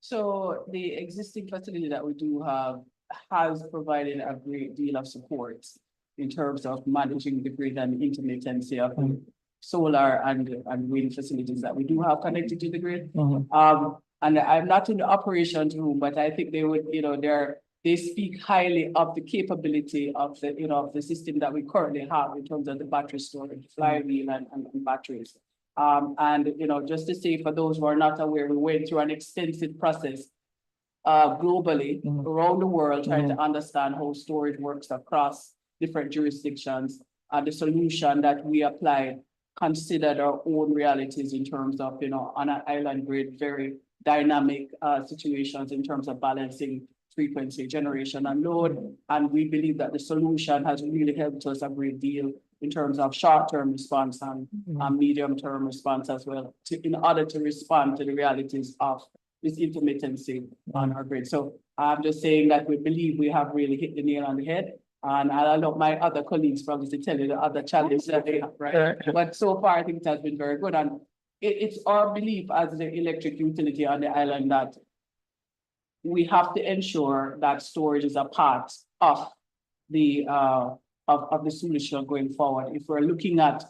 So the existing facility that we do have has provided a great deal of support in terms of managing the grid and intermittency of the solar and wind facilities that we do have connected to the grid. And I'm not in the operations room, but I think they would, they speak highly of the capability of the system that we currently have in terms of the battery storage, flywheel and batteries. Just to say for those who are not aware, we went through an extensive process globally around the world trying to understand how storage works across different jurisdictions. The solution that we applied considered our own realities in terms of, on an island grid, very dynamic situations in terms of balancing frequency, generation and load. And we believe that the solution has really helped us a great deal in terms of short-term response and medium-term response as well, in order to respond to the realities of this intermittency on our grid. So I'm just saying that we believe we have really hit the nail on the head. And I'll let my other colleagues probably to tell you the other challenges that they have, right? But so far, I think it has been very good. And it's our belief as the electric utility on the island that we have to ensure that storage is a part of the solution going forward. If we're looking at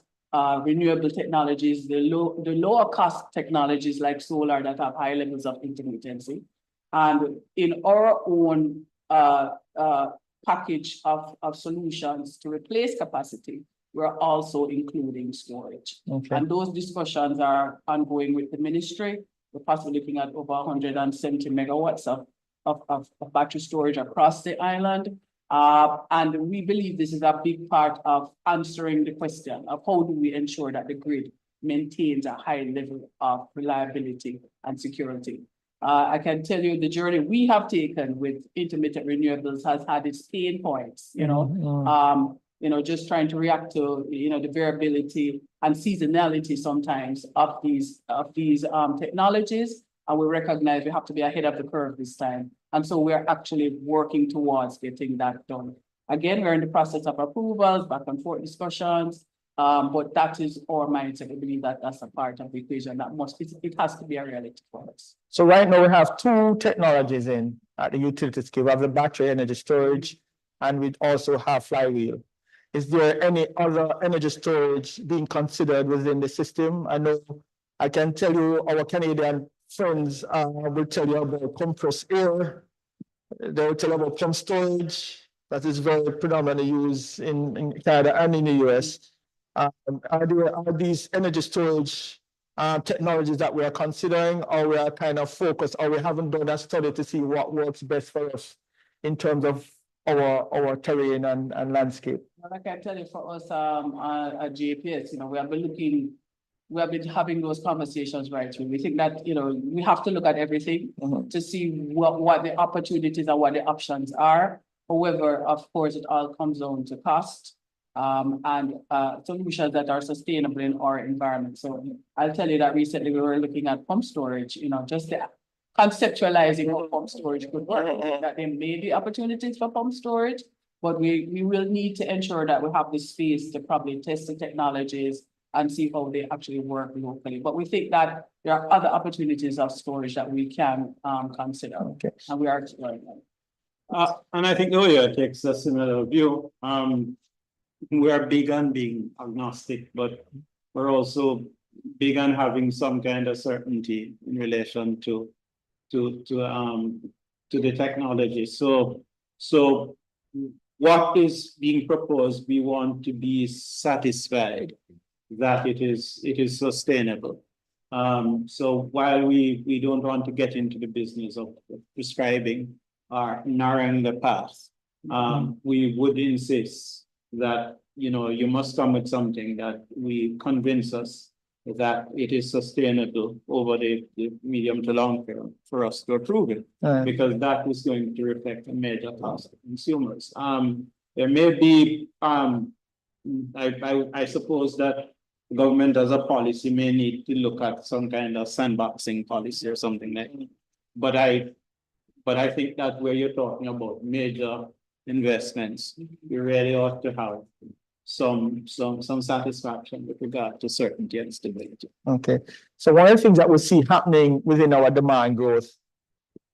renewable technologies, the lower cost technologies like solar that have high levels of intermittency, and in our own package of solutions to replace capacity, we're also including storage. Okay. And those discussions are ongoing with the ministry. We're possibly looking at over 170 megawatts of battery storage across the island. And we believe this is a big part of answering the question of how do we ensure that the grid maintains a high level of reliability and security. I can tell you the journey we have taken with intermittent renewables has had its pain points, just trying to react to, the variability and seasonality sometimes of these technologies. And we recognize we have to be ahead of the curve this time. And so we're actually working towards getting that done. Again, we're in the process of approvals, back and forth discussions, but that is our mindset. We believe that that's a part of the equation that it has to be a reality for us. So right now we have two technologies in at the utility scale. We have the battery energy storage, and we also have flywheel. Is there any other energy storage being considered within the system? I know I can tell you our Canadian friends will tell you about compressed air. They will tell you about pump storage that is very predominantly used in Canada and in the US. Are these energy storage technologies that we are considering, or we are kind of focused, or we haven't done a study to see what works best for us in terms of our terrain and landscape. Well, I can tell you for us, at JPS, we have been having those conversations right through. We think that, we have to look at everything to see what the opportunities and what the options are. However, of course, it all comes down to cost, and solutions that are sustainable in our environment. So I'll tell you that recently we were looking at pump storage, just the conceptualizing how pump storage could work, that there may be opportunities for pump storage, but we will need to ensure that we have the space to probably test the technologies and see how they actually work locally. But we think that there are other opportunities of storage that we can consider. Okay. And we are exploring them. And I think OYO takes a similar view. We are big on being agnostic, but we're also big on having some kind of certainty in relation to the technology. So what is being proposed, we want to be satisfied that it is sustainable. So while we don't want to get into the business of prescribing or narrowing the path, we would insist that, you must come with something that we convince us that it is sustainable over the medium to long term for us to approve it, because that is going to reflect a major cost to consumers. There may be, I suppose that the government as a policy may need to look at some kind of sandboxing policy or something like that. But I think that where you're talking about major investments, you really ought to have some satisfaction with regard to certainty and stability. Okay. So one of the things that we see happening within our demand growth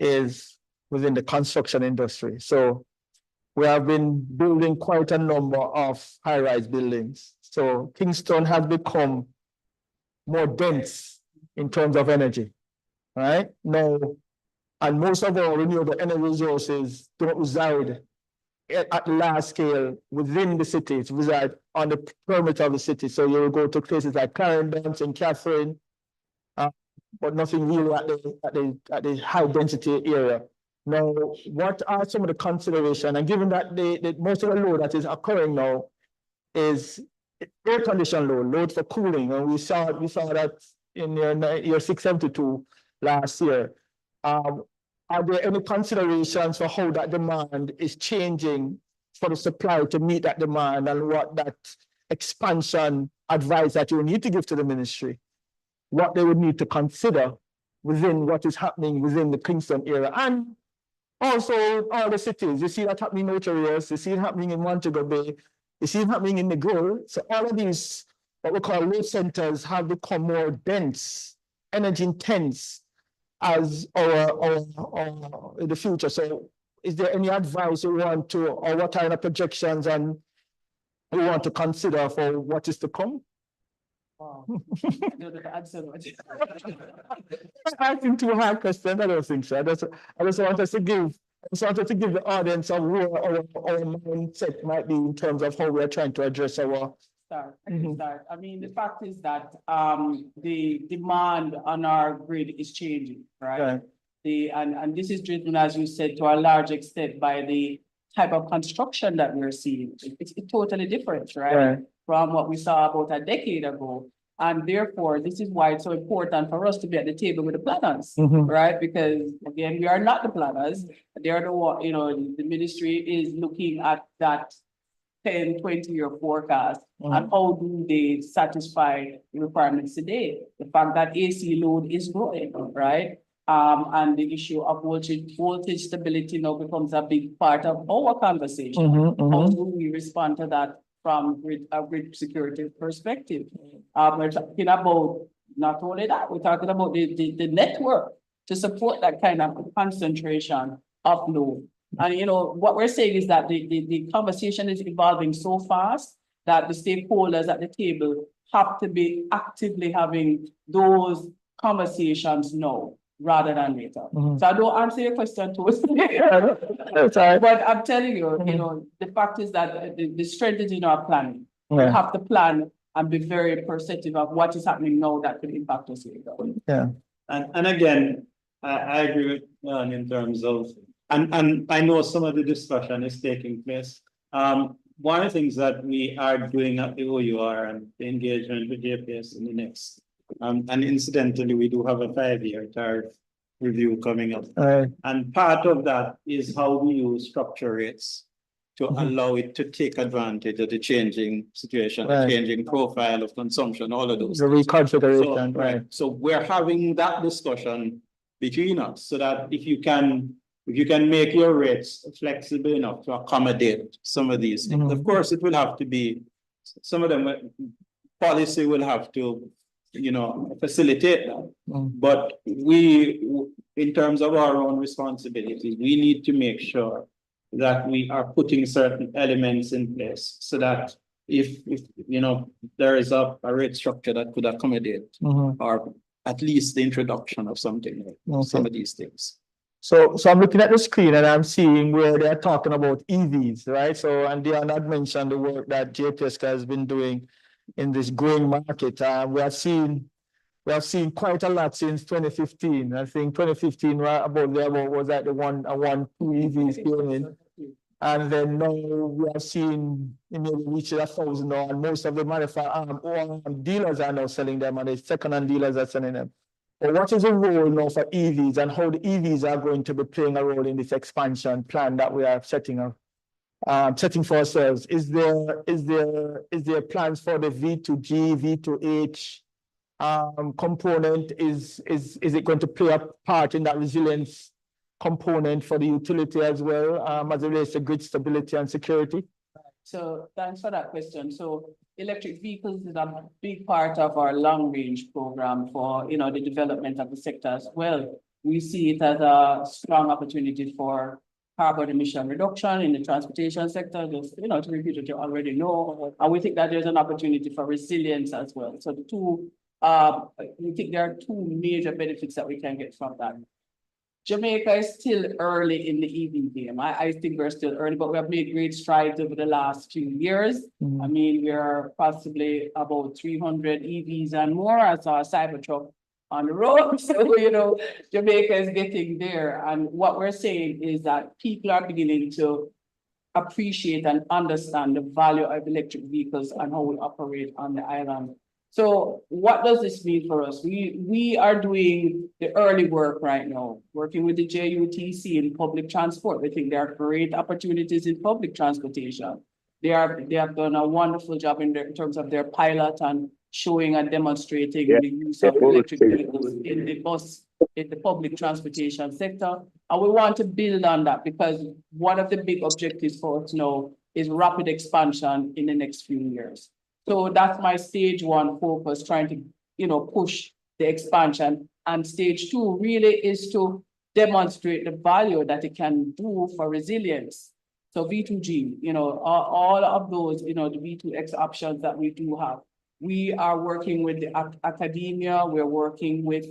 is within the construction industry. So we have been building quite a number of high-rise buildings. So Kingston has become more dense in terms of energy, right? Now, and most of our renewable energy resources don't reside at large scale within the city. It resides on the perimeter of the city. So you will go to places like Clarendon, St. Catherine, but nothing really at the high density area. Now, what are some of the considerations? And given that the most of the load that is occurring now is air conditioned load for cooling, and we saw that in year 672 last year. Are there any considerations for how that demand is changing for the supply to meet that demand, and what that expansion advice that you need to give to the ministry, what they would need to consider within what is happening within the Kingston area, and also all the cities? You see that happening in Ocho, you see it happening in Montego Bay, you see it happening in Negril. So all of these, what we call load centers, have become more dense, energy intense as our in the future. So is there any advice you want to, or what kind of projections and we want to consider for what is to come? Wow. I think too hard question. I don't think so. I just wanted to give the audience of where our mindset might be in terms of how we are trying to address our. I can start. I mean, the fact is that the demand on our grid is changing, right? And this is driven, as you said, to a large extent by the type of construction that we're seeing. It's totally different, right? From what we saw about a decade ago. And therefore, this is why it's so important for us to be at the table with the planners, right? Because again, we are not the planners. They are the one, the ministry is looking at that 10, 20-year forecast and how do they satisfy the requirements today. The fact that AC load is growing, right? And the issue of voltage stability now becomes a big part of our conversation. How do we respond to that from a grid security perspective? We're talking about not only that, we're talking about the network to support that kind of concentration of load. And what we're saying is that the conversation is evolving so fast that the stakeholders at the table have to be actively having those conversations now rather than later. So I don't answer your question to us. But I'm telling you, the fact is that the strength is in our planning. We have to plan and be very perceptive of what is happening now that could impact us later. And again, I agree with in terms of and I know some of the discussion is taking place. One of the things that we are doing at the OUR and the engagement with JPS in the next, and incidentally, we do have a 5-year tariff review coming up. And part of that is how we use structure rates to allow it to take advantage of the changing situation, the changing profile of consumption, all of those. The reconfiguration, So, right. So we're having that discussion between us so that if you can make your rates flexible enough to accommodate some of these things. Of course, it will have to be, some of them, policy will have to, facilitate that. But we, in terms of our own responsibilities, we need to make sure that we are putting certain elements in place so that if there is a rate structure that could accommodate or at least the introduction of something like some of these things. So I'm looking at the screen and I'm seeing where they're talking about EVs, right? So, and Dion had mentioned the work that JPS has been doing in this growing market. We have seen quite a lot since 2015. I think 2015 was at the one, two EVs going in. And then now we have seen reaching 1,000 now, and most of the dealers are now selling them, and the second-hand dealers are selling them. But what is the role now for EVs, and how the EVs are going to be playing a role in this expansion plan that we are setting for ourselves? Is there plans for the V2G, V2H component? Is it going to play a part in that resilience component for the utility as well, as it relates to grid stability and security? So thanks for that question. So electric vehicles is a big part of our long range program for the development of the sector as well. We see it as a strong opportunity for carbon emission reduction in the transportation sector, just to repeat what you already know. And we think that there's an opportunity for resilience as well. So the two, we think there are two major benefits that we can get from that. Jamaica is still early in the EV game. I think we're still early, but we have made great strides over the last few years. I mean, we are possibly about 300 EVs and more. I saw a Cybertruck on the road. So, Jamaica is getting there. And what we're saying is that people are beginning to appreciate and understand the value of electric vehicles and how we operate on the island. So what does this mean for us? We are doing the early work right now, working with the JUTC in public transport. We think there are great opportunities in public transportation. They have done a wonderful job in terms of their pilot and showing and demonstrating the use of electric vehicles in the public transportation sector. And we want to build on that because one of the big objectives for us now is rapid expansion in the next few years. So that's my stage one focus, trying to, push the expansion. And stage two really is to demonstrate the value that it can do for resilience. So V2G, all of those, the V2X options that we do have. We are working with the academia. We're working with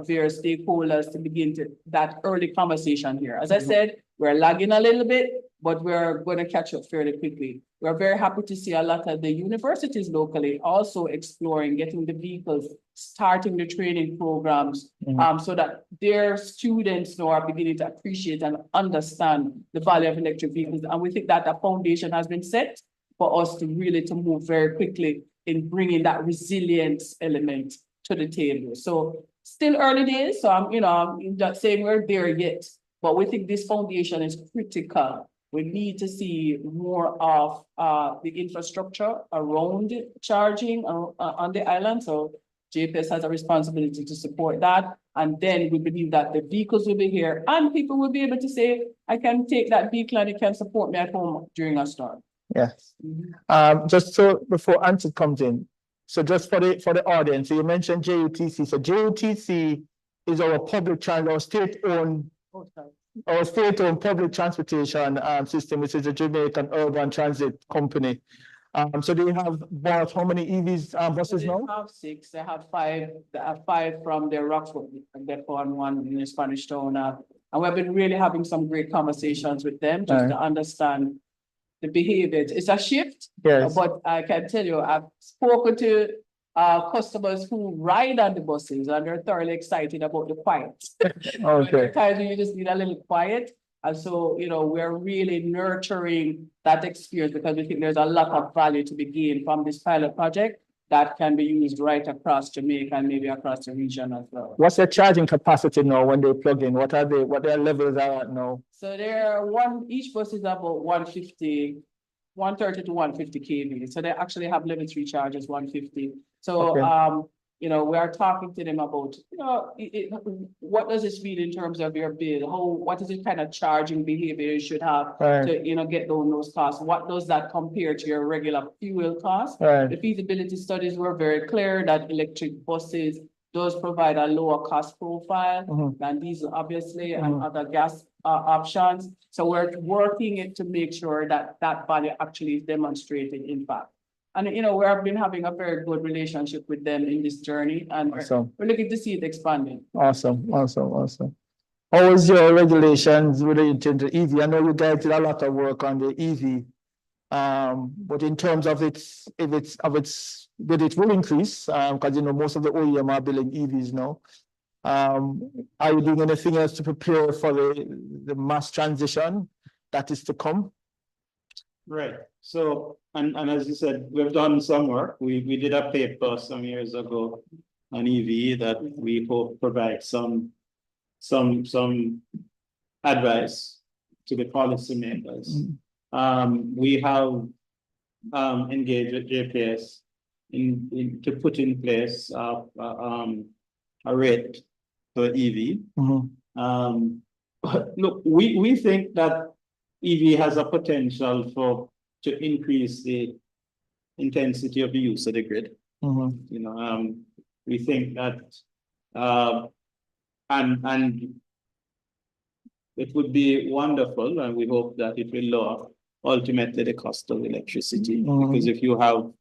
various stakeholders to begin that early conversation here. As I said, we're lagging a little bit, but we're going to catch up fairly quickly. We're very happy to see a lot of the universities locally also exploring getting the vehicles, starting the training programs, so that their students now are beginning to appreciate and understand the value of electric vehicles. And we think that the foundation has been set for us to move very quickly in bringing that resilience element to the table. So still early days, so I'm not saying we're there yet, but we think this foundation is critical. We need to see more of the infrastructure around charging on the island. So JPS has a responsibility to support that. And then we believe that the vehicles will be here and people will be able to say, I can take that vehicle and it can support me at home during a storm. Yes. Just so before answer comes in, so just for the audience, so you mentioned JUTC. So JUTC is our public transit, our state-owned public transportation system, which is a Jamaican urban transit company. So they have bought how many EVs buses now? They have 6. They have 5. They have 5 from their Roxford depot and 1 in the Spanish Town. And we've been really having some great conversations with them just to understand the behavior. It's a shift, but I can tell you, I've spoken to customers who ride on the buses and they're thoroughly excited about the quiet. Okay. Times when you just need a little quiet. And so, you know, we're really nurturing that experience because we think there's a lot of value to be gained from this pilot project that can be used right across Jamaica and maybe across the region as well. What's their charging capacity now when they plug in? What their levels are at now? So each bus is about 150, 130 to 150 kV. So they actually have level 3 charges, 150. So, Okay. you know, we are talking to them about, you know, what does this mean in terms of your bill? What is the kind of charging behavior you should have Right. to, you know, get down those costs? What does that compare to your regular fuel costs? Right. The feasibility studies were very clear that electric buses does provide a lower cost profile than diesel, obviously, and other gas options. So we're working it to make sure that that value actually is demonstrated in fact. And, you know, we have been having a very good relationship with them in this journey, and Awesome. we're looking to see it expanding. Awesome. How is your regulations related to EV? I know you guys did a lot of work on the EV. But in terms of that it will increase, because you know most of the OEM are building EVs now. Are you doing anything else to prepare for the mass transition that is to come? Right. So, and as you said, we've done some work. We did a paper some years ago on EV that we hope provides some advice to the policymakers. We have engaged with JPS to put in place a rate for EV. Look, we think that EV has a potential to increase the intensity of the use of the grid. You know, we think that and it would be wonderful, and we hope that it will lower ultimately the cost of electricity. Because if you have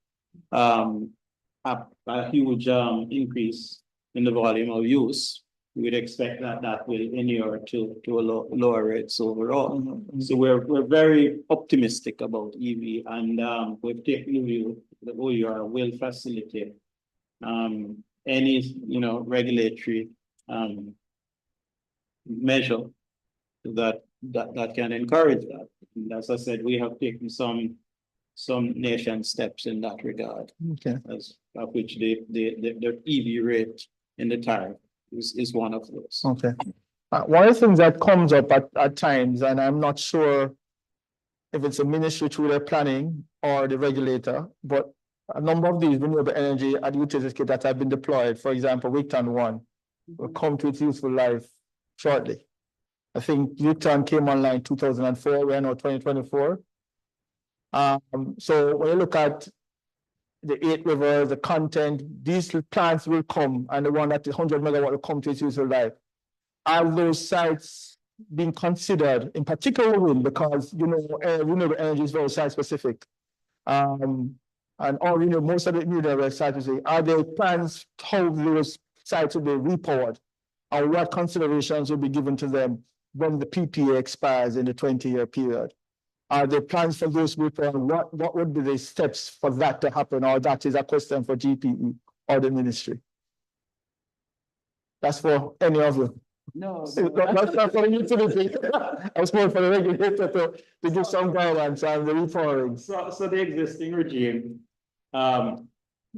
a huge increase in the volume of use, we would expect that will inure to lower rates overall. So we're very optimistic about EV, and we've taken the view that OUR will facilitate any, you know, regulatory measure that can encourage that. And as I said, we have taken some nation steps in that regard. Okay. As of which the EV rate in the tariff is one of those. Okay. One of the things that comes up at times, and I'm not sure if it's a ministry through their planning or the regulator, but a number of these renewable energy and utility scale that have been deployed, for example, Wigton 1, will come to its useful life shortly. I think Wigton came online 2004, we're now 2024. So when you look at the 8 rivers, the content, these plants will come, and the one that is 100 megawatt will come to its useful life. Are those sites being considered in particular wind, because you know renewable energy is very site specific, and all you know most of the renewable sites are there plans how those sites will be repowered, or what considerations will be given to them when the PPA expires in the 20-year period? Are there plans for those repowered? What would be the steps for that to happen, or that is a question for GPE or the ministry? That's for any of you. No. That's not for the utility. I was more for the regulator to give some guidance on the repowering. So the existing regime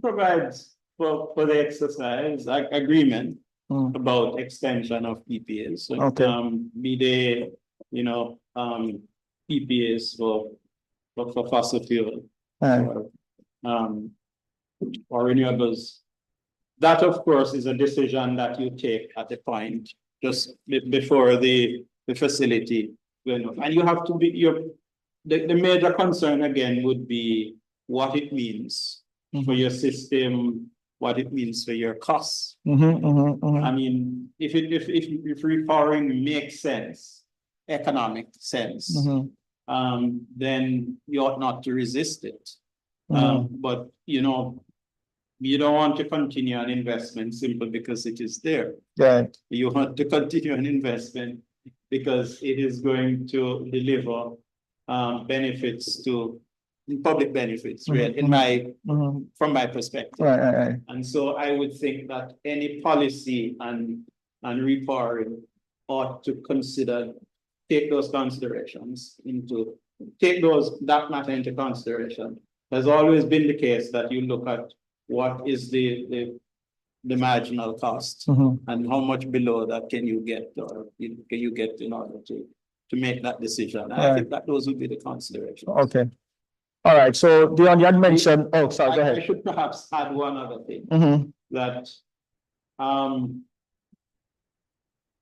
provides for the exercise agreement about extension of PPAs. So, Okay. Be they, you know, PPAs for fossil fuel or renewables. That, of course, is a decision that you take at the point just before the facility. And you have to be the major concern again would be what it means for your system, what it means for your costs. I mean, if repowering makes sense, economic sense, then you ought not to resist it. But you know, you don't want to continue an investment simply because it is there. Right. You want to continue an investment because it is going to deliver benefits to public benefits, really, from my perspective. Right. And so I would think that any policy and repowering ought to consider take those considerations that matter into consideration. Has always been the case that you look at what is the marginal cost and how much below that can you get or can you get in order to make that decision. And I think that those would be the considerations. Okay. All right. So Dion, you had mentioned, oh, sorry, go I ahead. should perhaps add one other thing that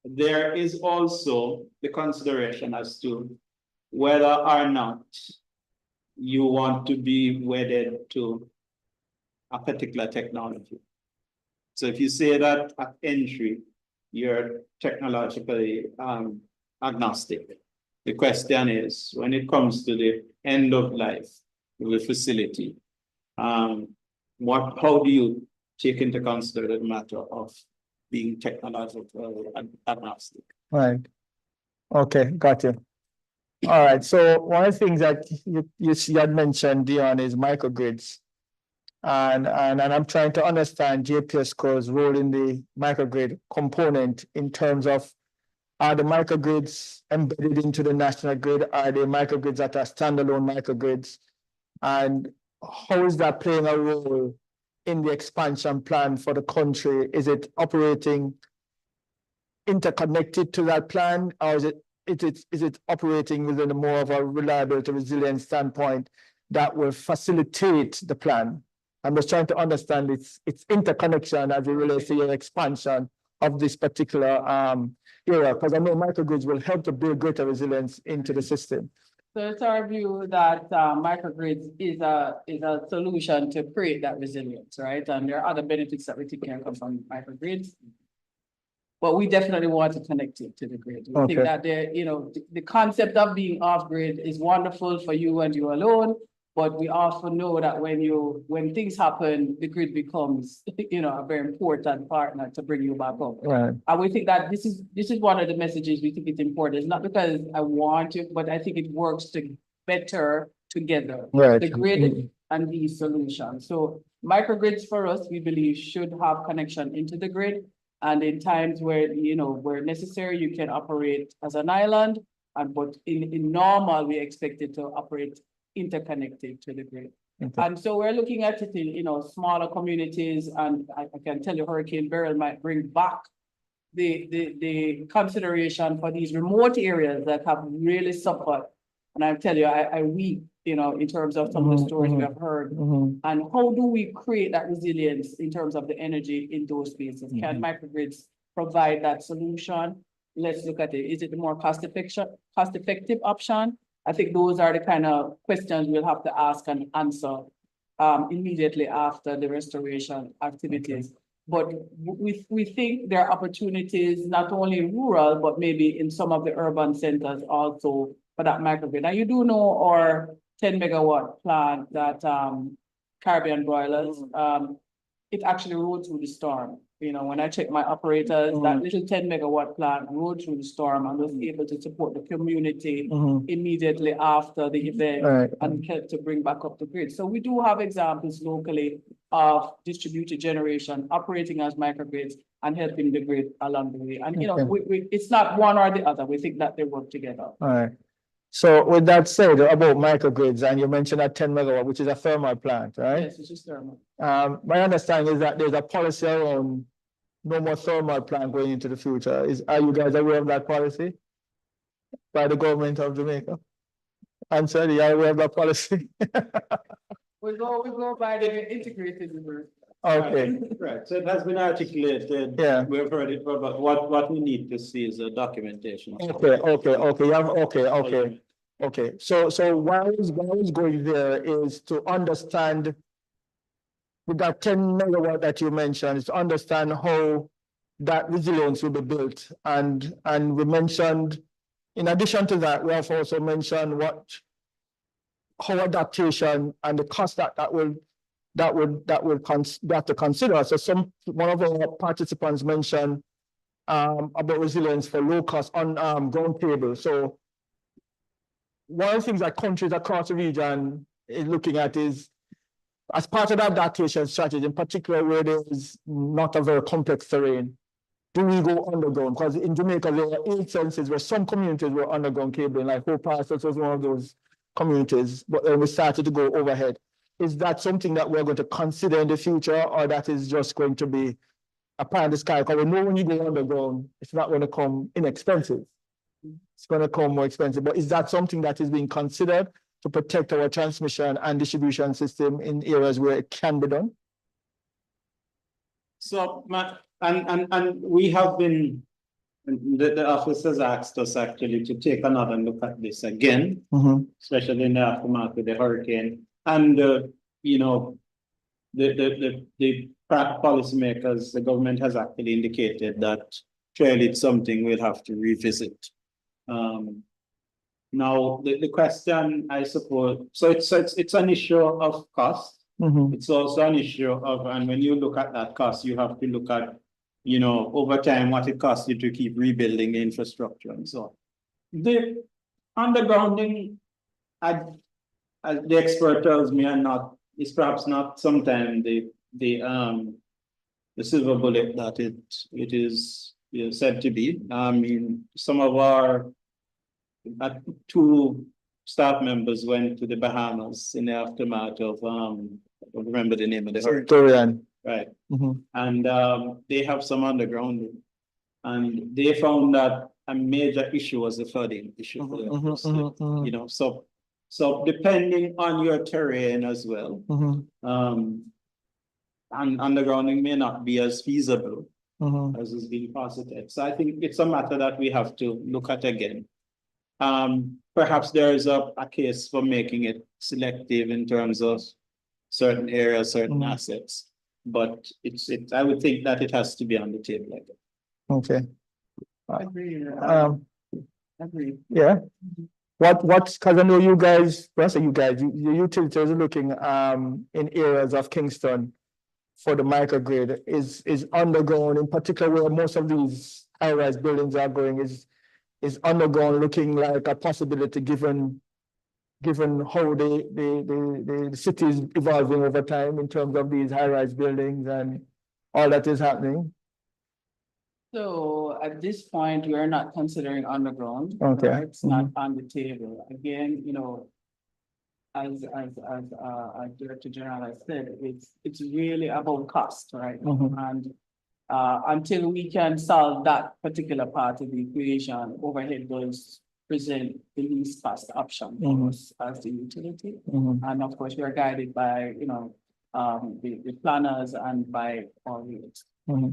there is also the consideration as to whether or not you want to be wedded to a particular technology. So if you say that at entry, you're technologically agnostic, the question is, when it comes to the end of life of the facility, how do you take into consideration the matter of being technological agnostic? Right. Okay, got you. All right. So one of the things that you had mentioned, Dion, is microgrids. And I'm trying to understand JPSCo's role in the microgrid component in terms of, are the microgrids embedded into the national grid? Are the microgrids that are standalone microgrids? And how is that playing a role in the expansion plan for the country? Is it operating interconnected to that plan, or is it operating within a more of a reliability resilience standpoint that will facilitate the plan? I'm just trying to understand its interconnection as it relates to your expansion of this particular area, because I know microgrids will help to build greater resilience into the system. So it's our view that microgrids is a solution to create that resilience, right? And there are other benefits that we think can come from microgrids. But we definitely want to connect it to the grid. We think that the concept of being off grid is wonderful for you and you alone. But we also know that when things happen, the grid becomes, a very important partner to bring you back up. Right. And we think that this is one of the messages we think it's important. It's not because I want to, but I think it works better together. Right. The grid and these solutions. So microgrids for us, we believe, should have connection into the grid. And in times where, where necessary, you can operate as an island. But in normal, we expect it to operate interconnected to the grid. And so we're looking at it in, smaller communities, and I can tell you Hurricane Beryl might bring back the consideration for these remote areas that have really suffered. And I tell you, I weep, in terms of some of the stories we have heard. And how do we create that resilience in terms of the energy in those spaces? Can microgrids provide that solution? Let's look at it. Is it the more cost-effective option? I think those are the kind of questions we'll have to ask and answer immediately after the restoration activities. But we think there are opportunities not only in rural, but maybe in some of the urban centers also for that microgrid. Now, you do know our 10 megawatt plant that Caribbean Broilers, it actually rode through the storm. When I checked my operators, that little 10 megawatt plant rode through the storm and was able to support the community immediately after the event and help to bring back up the grid. So we do have examples locally of distributed generation operating as microgrids and helping the grid along the way. And it's not one or the other. We think that they work together. All right. So with that said about microgrids, and you mentioned that 10 megawatt, which is a thermal plant, right? Yes, it's just thermal. My understanding is that there's a policy around no more thermal plant going into the future. Are you guys aware of that policy by the government of Jamaica? Answer, are you aware of that policy? We go by the integrated river. Okay. Right. So it has been articulated. Yeah. We've heard it, but what we need to see is a documentation. Okay. So why I was going there is to understand with that 10 megawatt that you mentioned, is to understand how that resilience will be built. And we mentioned, in addition to that, we have also mentioned how adaptation and the cost that to consider. So one of our participants mentioned about resilience for low cost on ground cable. So one of the things that countries across the region is looking at is, as part of that adaptation strategy, in particular where there is not a very complex terrain, do we go underground? Because in Jamaica, there are instances where some communities were underground cabling, like Hope Pastors was one of those communities, but then we started to go overhead. Is that something that we're going to consider in the future, or that is just going to be a pie in the sky? Because we know when you go underground, it's not going to come inexpensive. It's going to come more expensive. But is that something that is being considered to protect our transmission and distribution system in areas where it can be done? So, and we have been, the office has asked us actually to take another look at this again, especially in the aftermath of the hurricane. And, you know, the policymakers, the government has actually indicated that clearly it's something we'll have to revisit. Now, the question, I suppose, so it's an issue of cost. It's also an issue of, and when you look at that cost, you have to look at, you know, over time, what it costs you to keep rebuilding the infrastructure and so on. The undergrounding, as the expert tells me, is perhaps not sometimes the silver bullet that it is, you know, said to be. I mean, some of our two staff members went to the Bahamas in the aftermath of I don't remember the name of the hurricane. Right. And they have some undergrounding, and they found that a major issue was the flooding issue. You know, so depending on your terrain as well, and undergrounding may not be as feasible as is being posited. So I think it's a matter that we have to look at again. Perhaps there is a case for making it selective in terms of certain areas, certain assets, but I would think that it has to be on the table like that. Okay. Agree. Yeah. Because I know you guys, when I say you guys, your utilities are looking in areas of Kingston for the microgrid is underground, in particular where most of these high-rise buildings are going, is underground looking like a possibility given how the city is evolving over time in terms of these high-rise buildings and all that is happening? So at this point, we are not considering underground. Okay. Right? It's not on the table. Again, you know, as Director General has said, it's really about cost, right? And until we can solve that particular part of the equation, overhead does present the least cost option for us as the utility. And of course, we are guided by, you know, the planners and by our rates.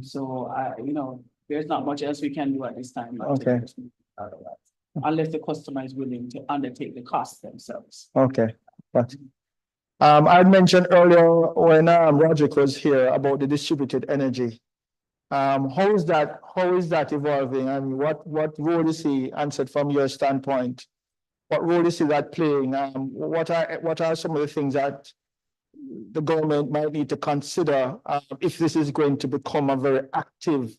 So, you know, there's not much else we can do at this time. Okay. Unless the customer is willing to undertake the cost themselves. Okay. But I mentioned earlier when Roderick was here about the distributed energy. How is that evolving, and what role is he answered from your standpoint? What role is that playing? What are some of the things that the government might need to consider if this is going to become a very active?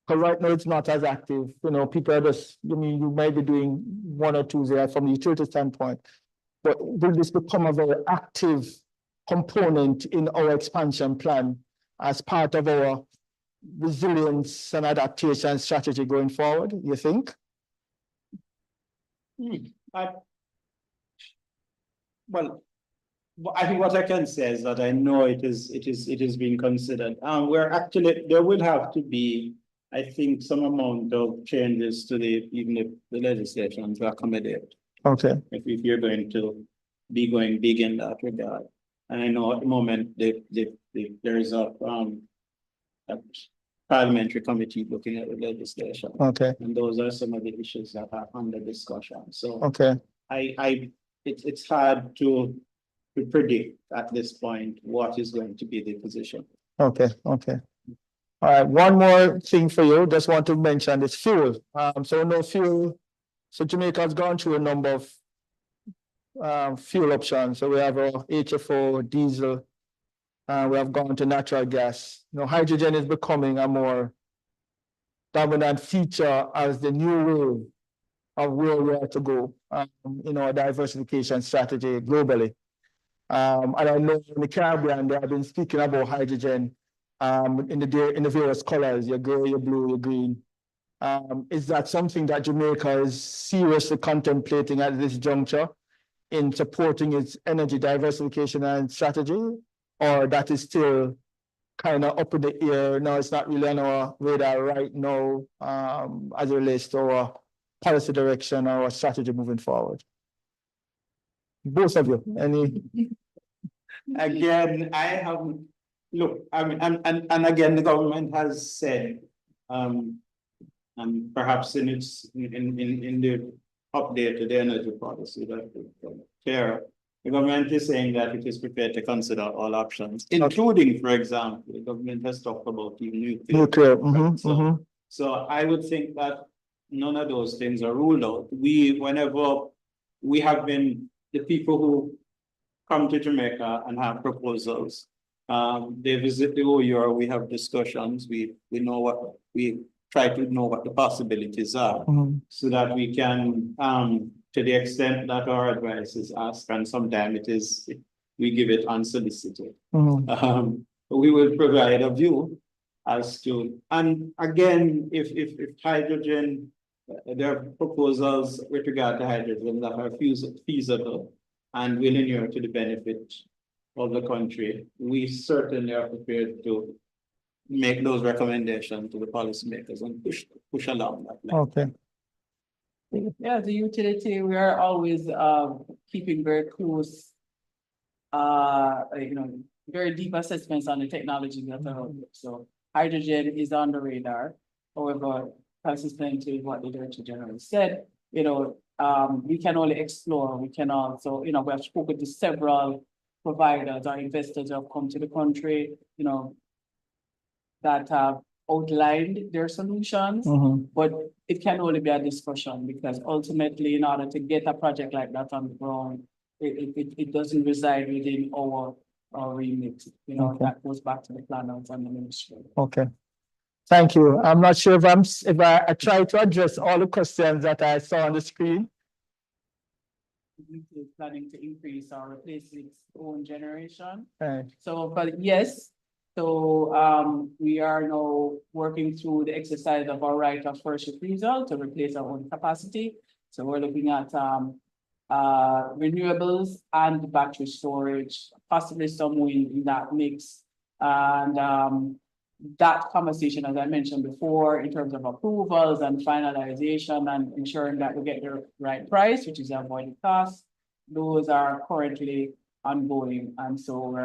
Because right now it's not as active. You know, people are just, you might be doing one or two there from the utility standpoint. But will this become a very active component in our expansion plan as part of our resilience and adaptation strategy going forward, you think? Well, I think what I can say is that I know it is being considered. We're actually, there will have to be, I think, some amount of changes to even the legislation to accommodate. Okay. If you're going to be going big in that regard. And I know at the moment there is a parliamentary committee looking at the legislation. Okay. And those are some of the issues that are under discussion. So okay. It's hard to predict at this point what is going to be the position. Okay. Okay. All right. One more thing for you. Just want to mention this fuel. So no fuel. So Jamaica has gone through a number of fuel options. So we have our HFO, diesel. We have gone to natural gas. You know, hydrogen is becoming a more dominant feature as the new wave of where we are to go in our diversification strategy globally. And I know in the Caribbean, they have been speaking about hydrogen in the various colors, your gray, your blue, your green. Is that something that Jamaica is seriously contemplating at this juncture in supporting its energy diversification and strategy? Or that is still kind of up in the air? No, it's not really on our radar right now, as it relates to our policy direction or our strategy moving forward. Both of you, any? Again, I haven't, look, I mean, and again, the government has said, and perhaps in the update to the energy policy that chair, the government is saying that it is prepared to consider all options, including, for example, the government has talked about even nuclear. So I would think that none of those things are ruled out. Whenever we have been the people who come to Jamaica and have proposals, they visit the OUR, we have discussions, we try to know what the possibilities are, so that we can, to the extent that our advice is asked, and sometimes we give it unsolicited. We will provide a view as to, and again, if hydrogen, there are proposals with regard to hydrogen that are feasible and will inure to the benefit of the country, we certainly are prepared to make those recommendations to the policymakers and push along that line. Okay. Yeah, the utility, we are always keeping very close, very deep assessments on the technology that are out there. So hydrogen is on the radar. However, consistent with what the Director General said, we can only explore, we can also, we have spoken to several providers or investors who have come to the country, that have outlined their solutions, but it can only be a discussion, because ultimately, in order to get a project like that on the ground, it doesn't reside within our remit. That goes back to the planners and the ministry. Okay. Thank you. I'm not sure if I try to address all the questions that I saw on the screen. Is planning to increase or replace its own generation. Right. So, but yes, so we are now working through the exercise of our right of first refusal to replace our own capacity. So we're looking at renewables and battery storage, possibly some wind in that mix. And that conversation, as I mentioned before, in terms of approvals and finalization and ensuring that we get the right price, which is avoiding costs, those are currently ongoing. And so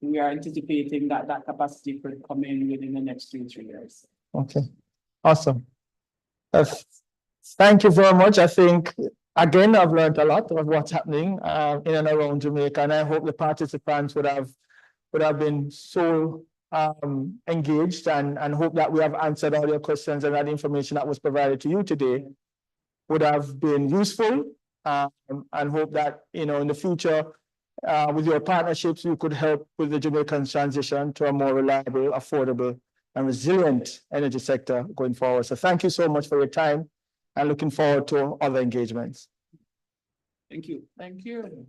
we are anticipating that capacity could come in within the next 2 to 3 years. Okay, awesome. Thank you very much. I think, again, I've learned a lot of what's happening in and around Jamaica, and I hope the participants would have been so engaged and hope that we have answered all your questions, and that information that was provided to you today would have been useful, and hope that, in the future, with your partnerships, you could help with the Jamaican transition to a more reliable, affordable, and resilient energy sector going forward. So thank you so much for your time, and looking forward to other engagements. Thank you. Thank you.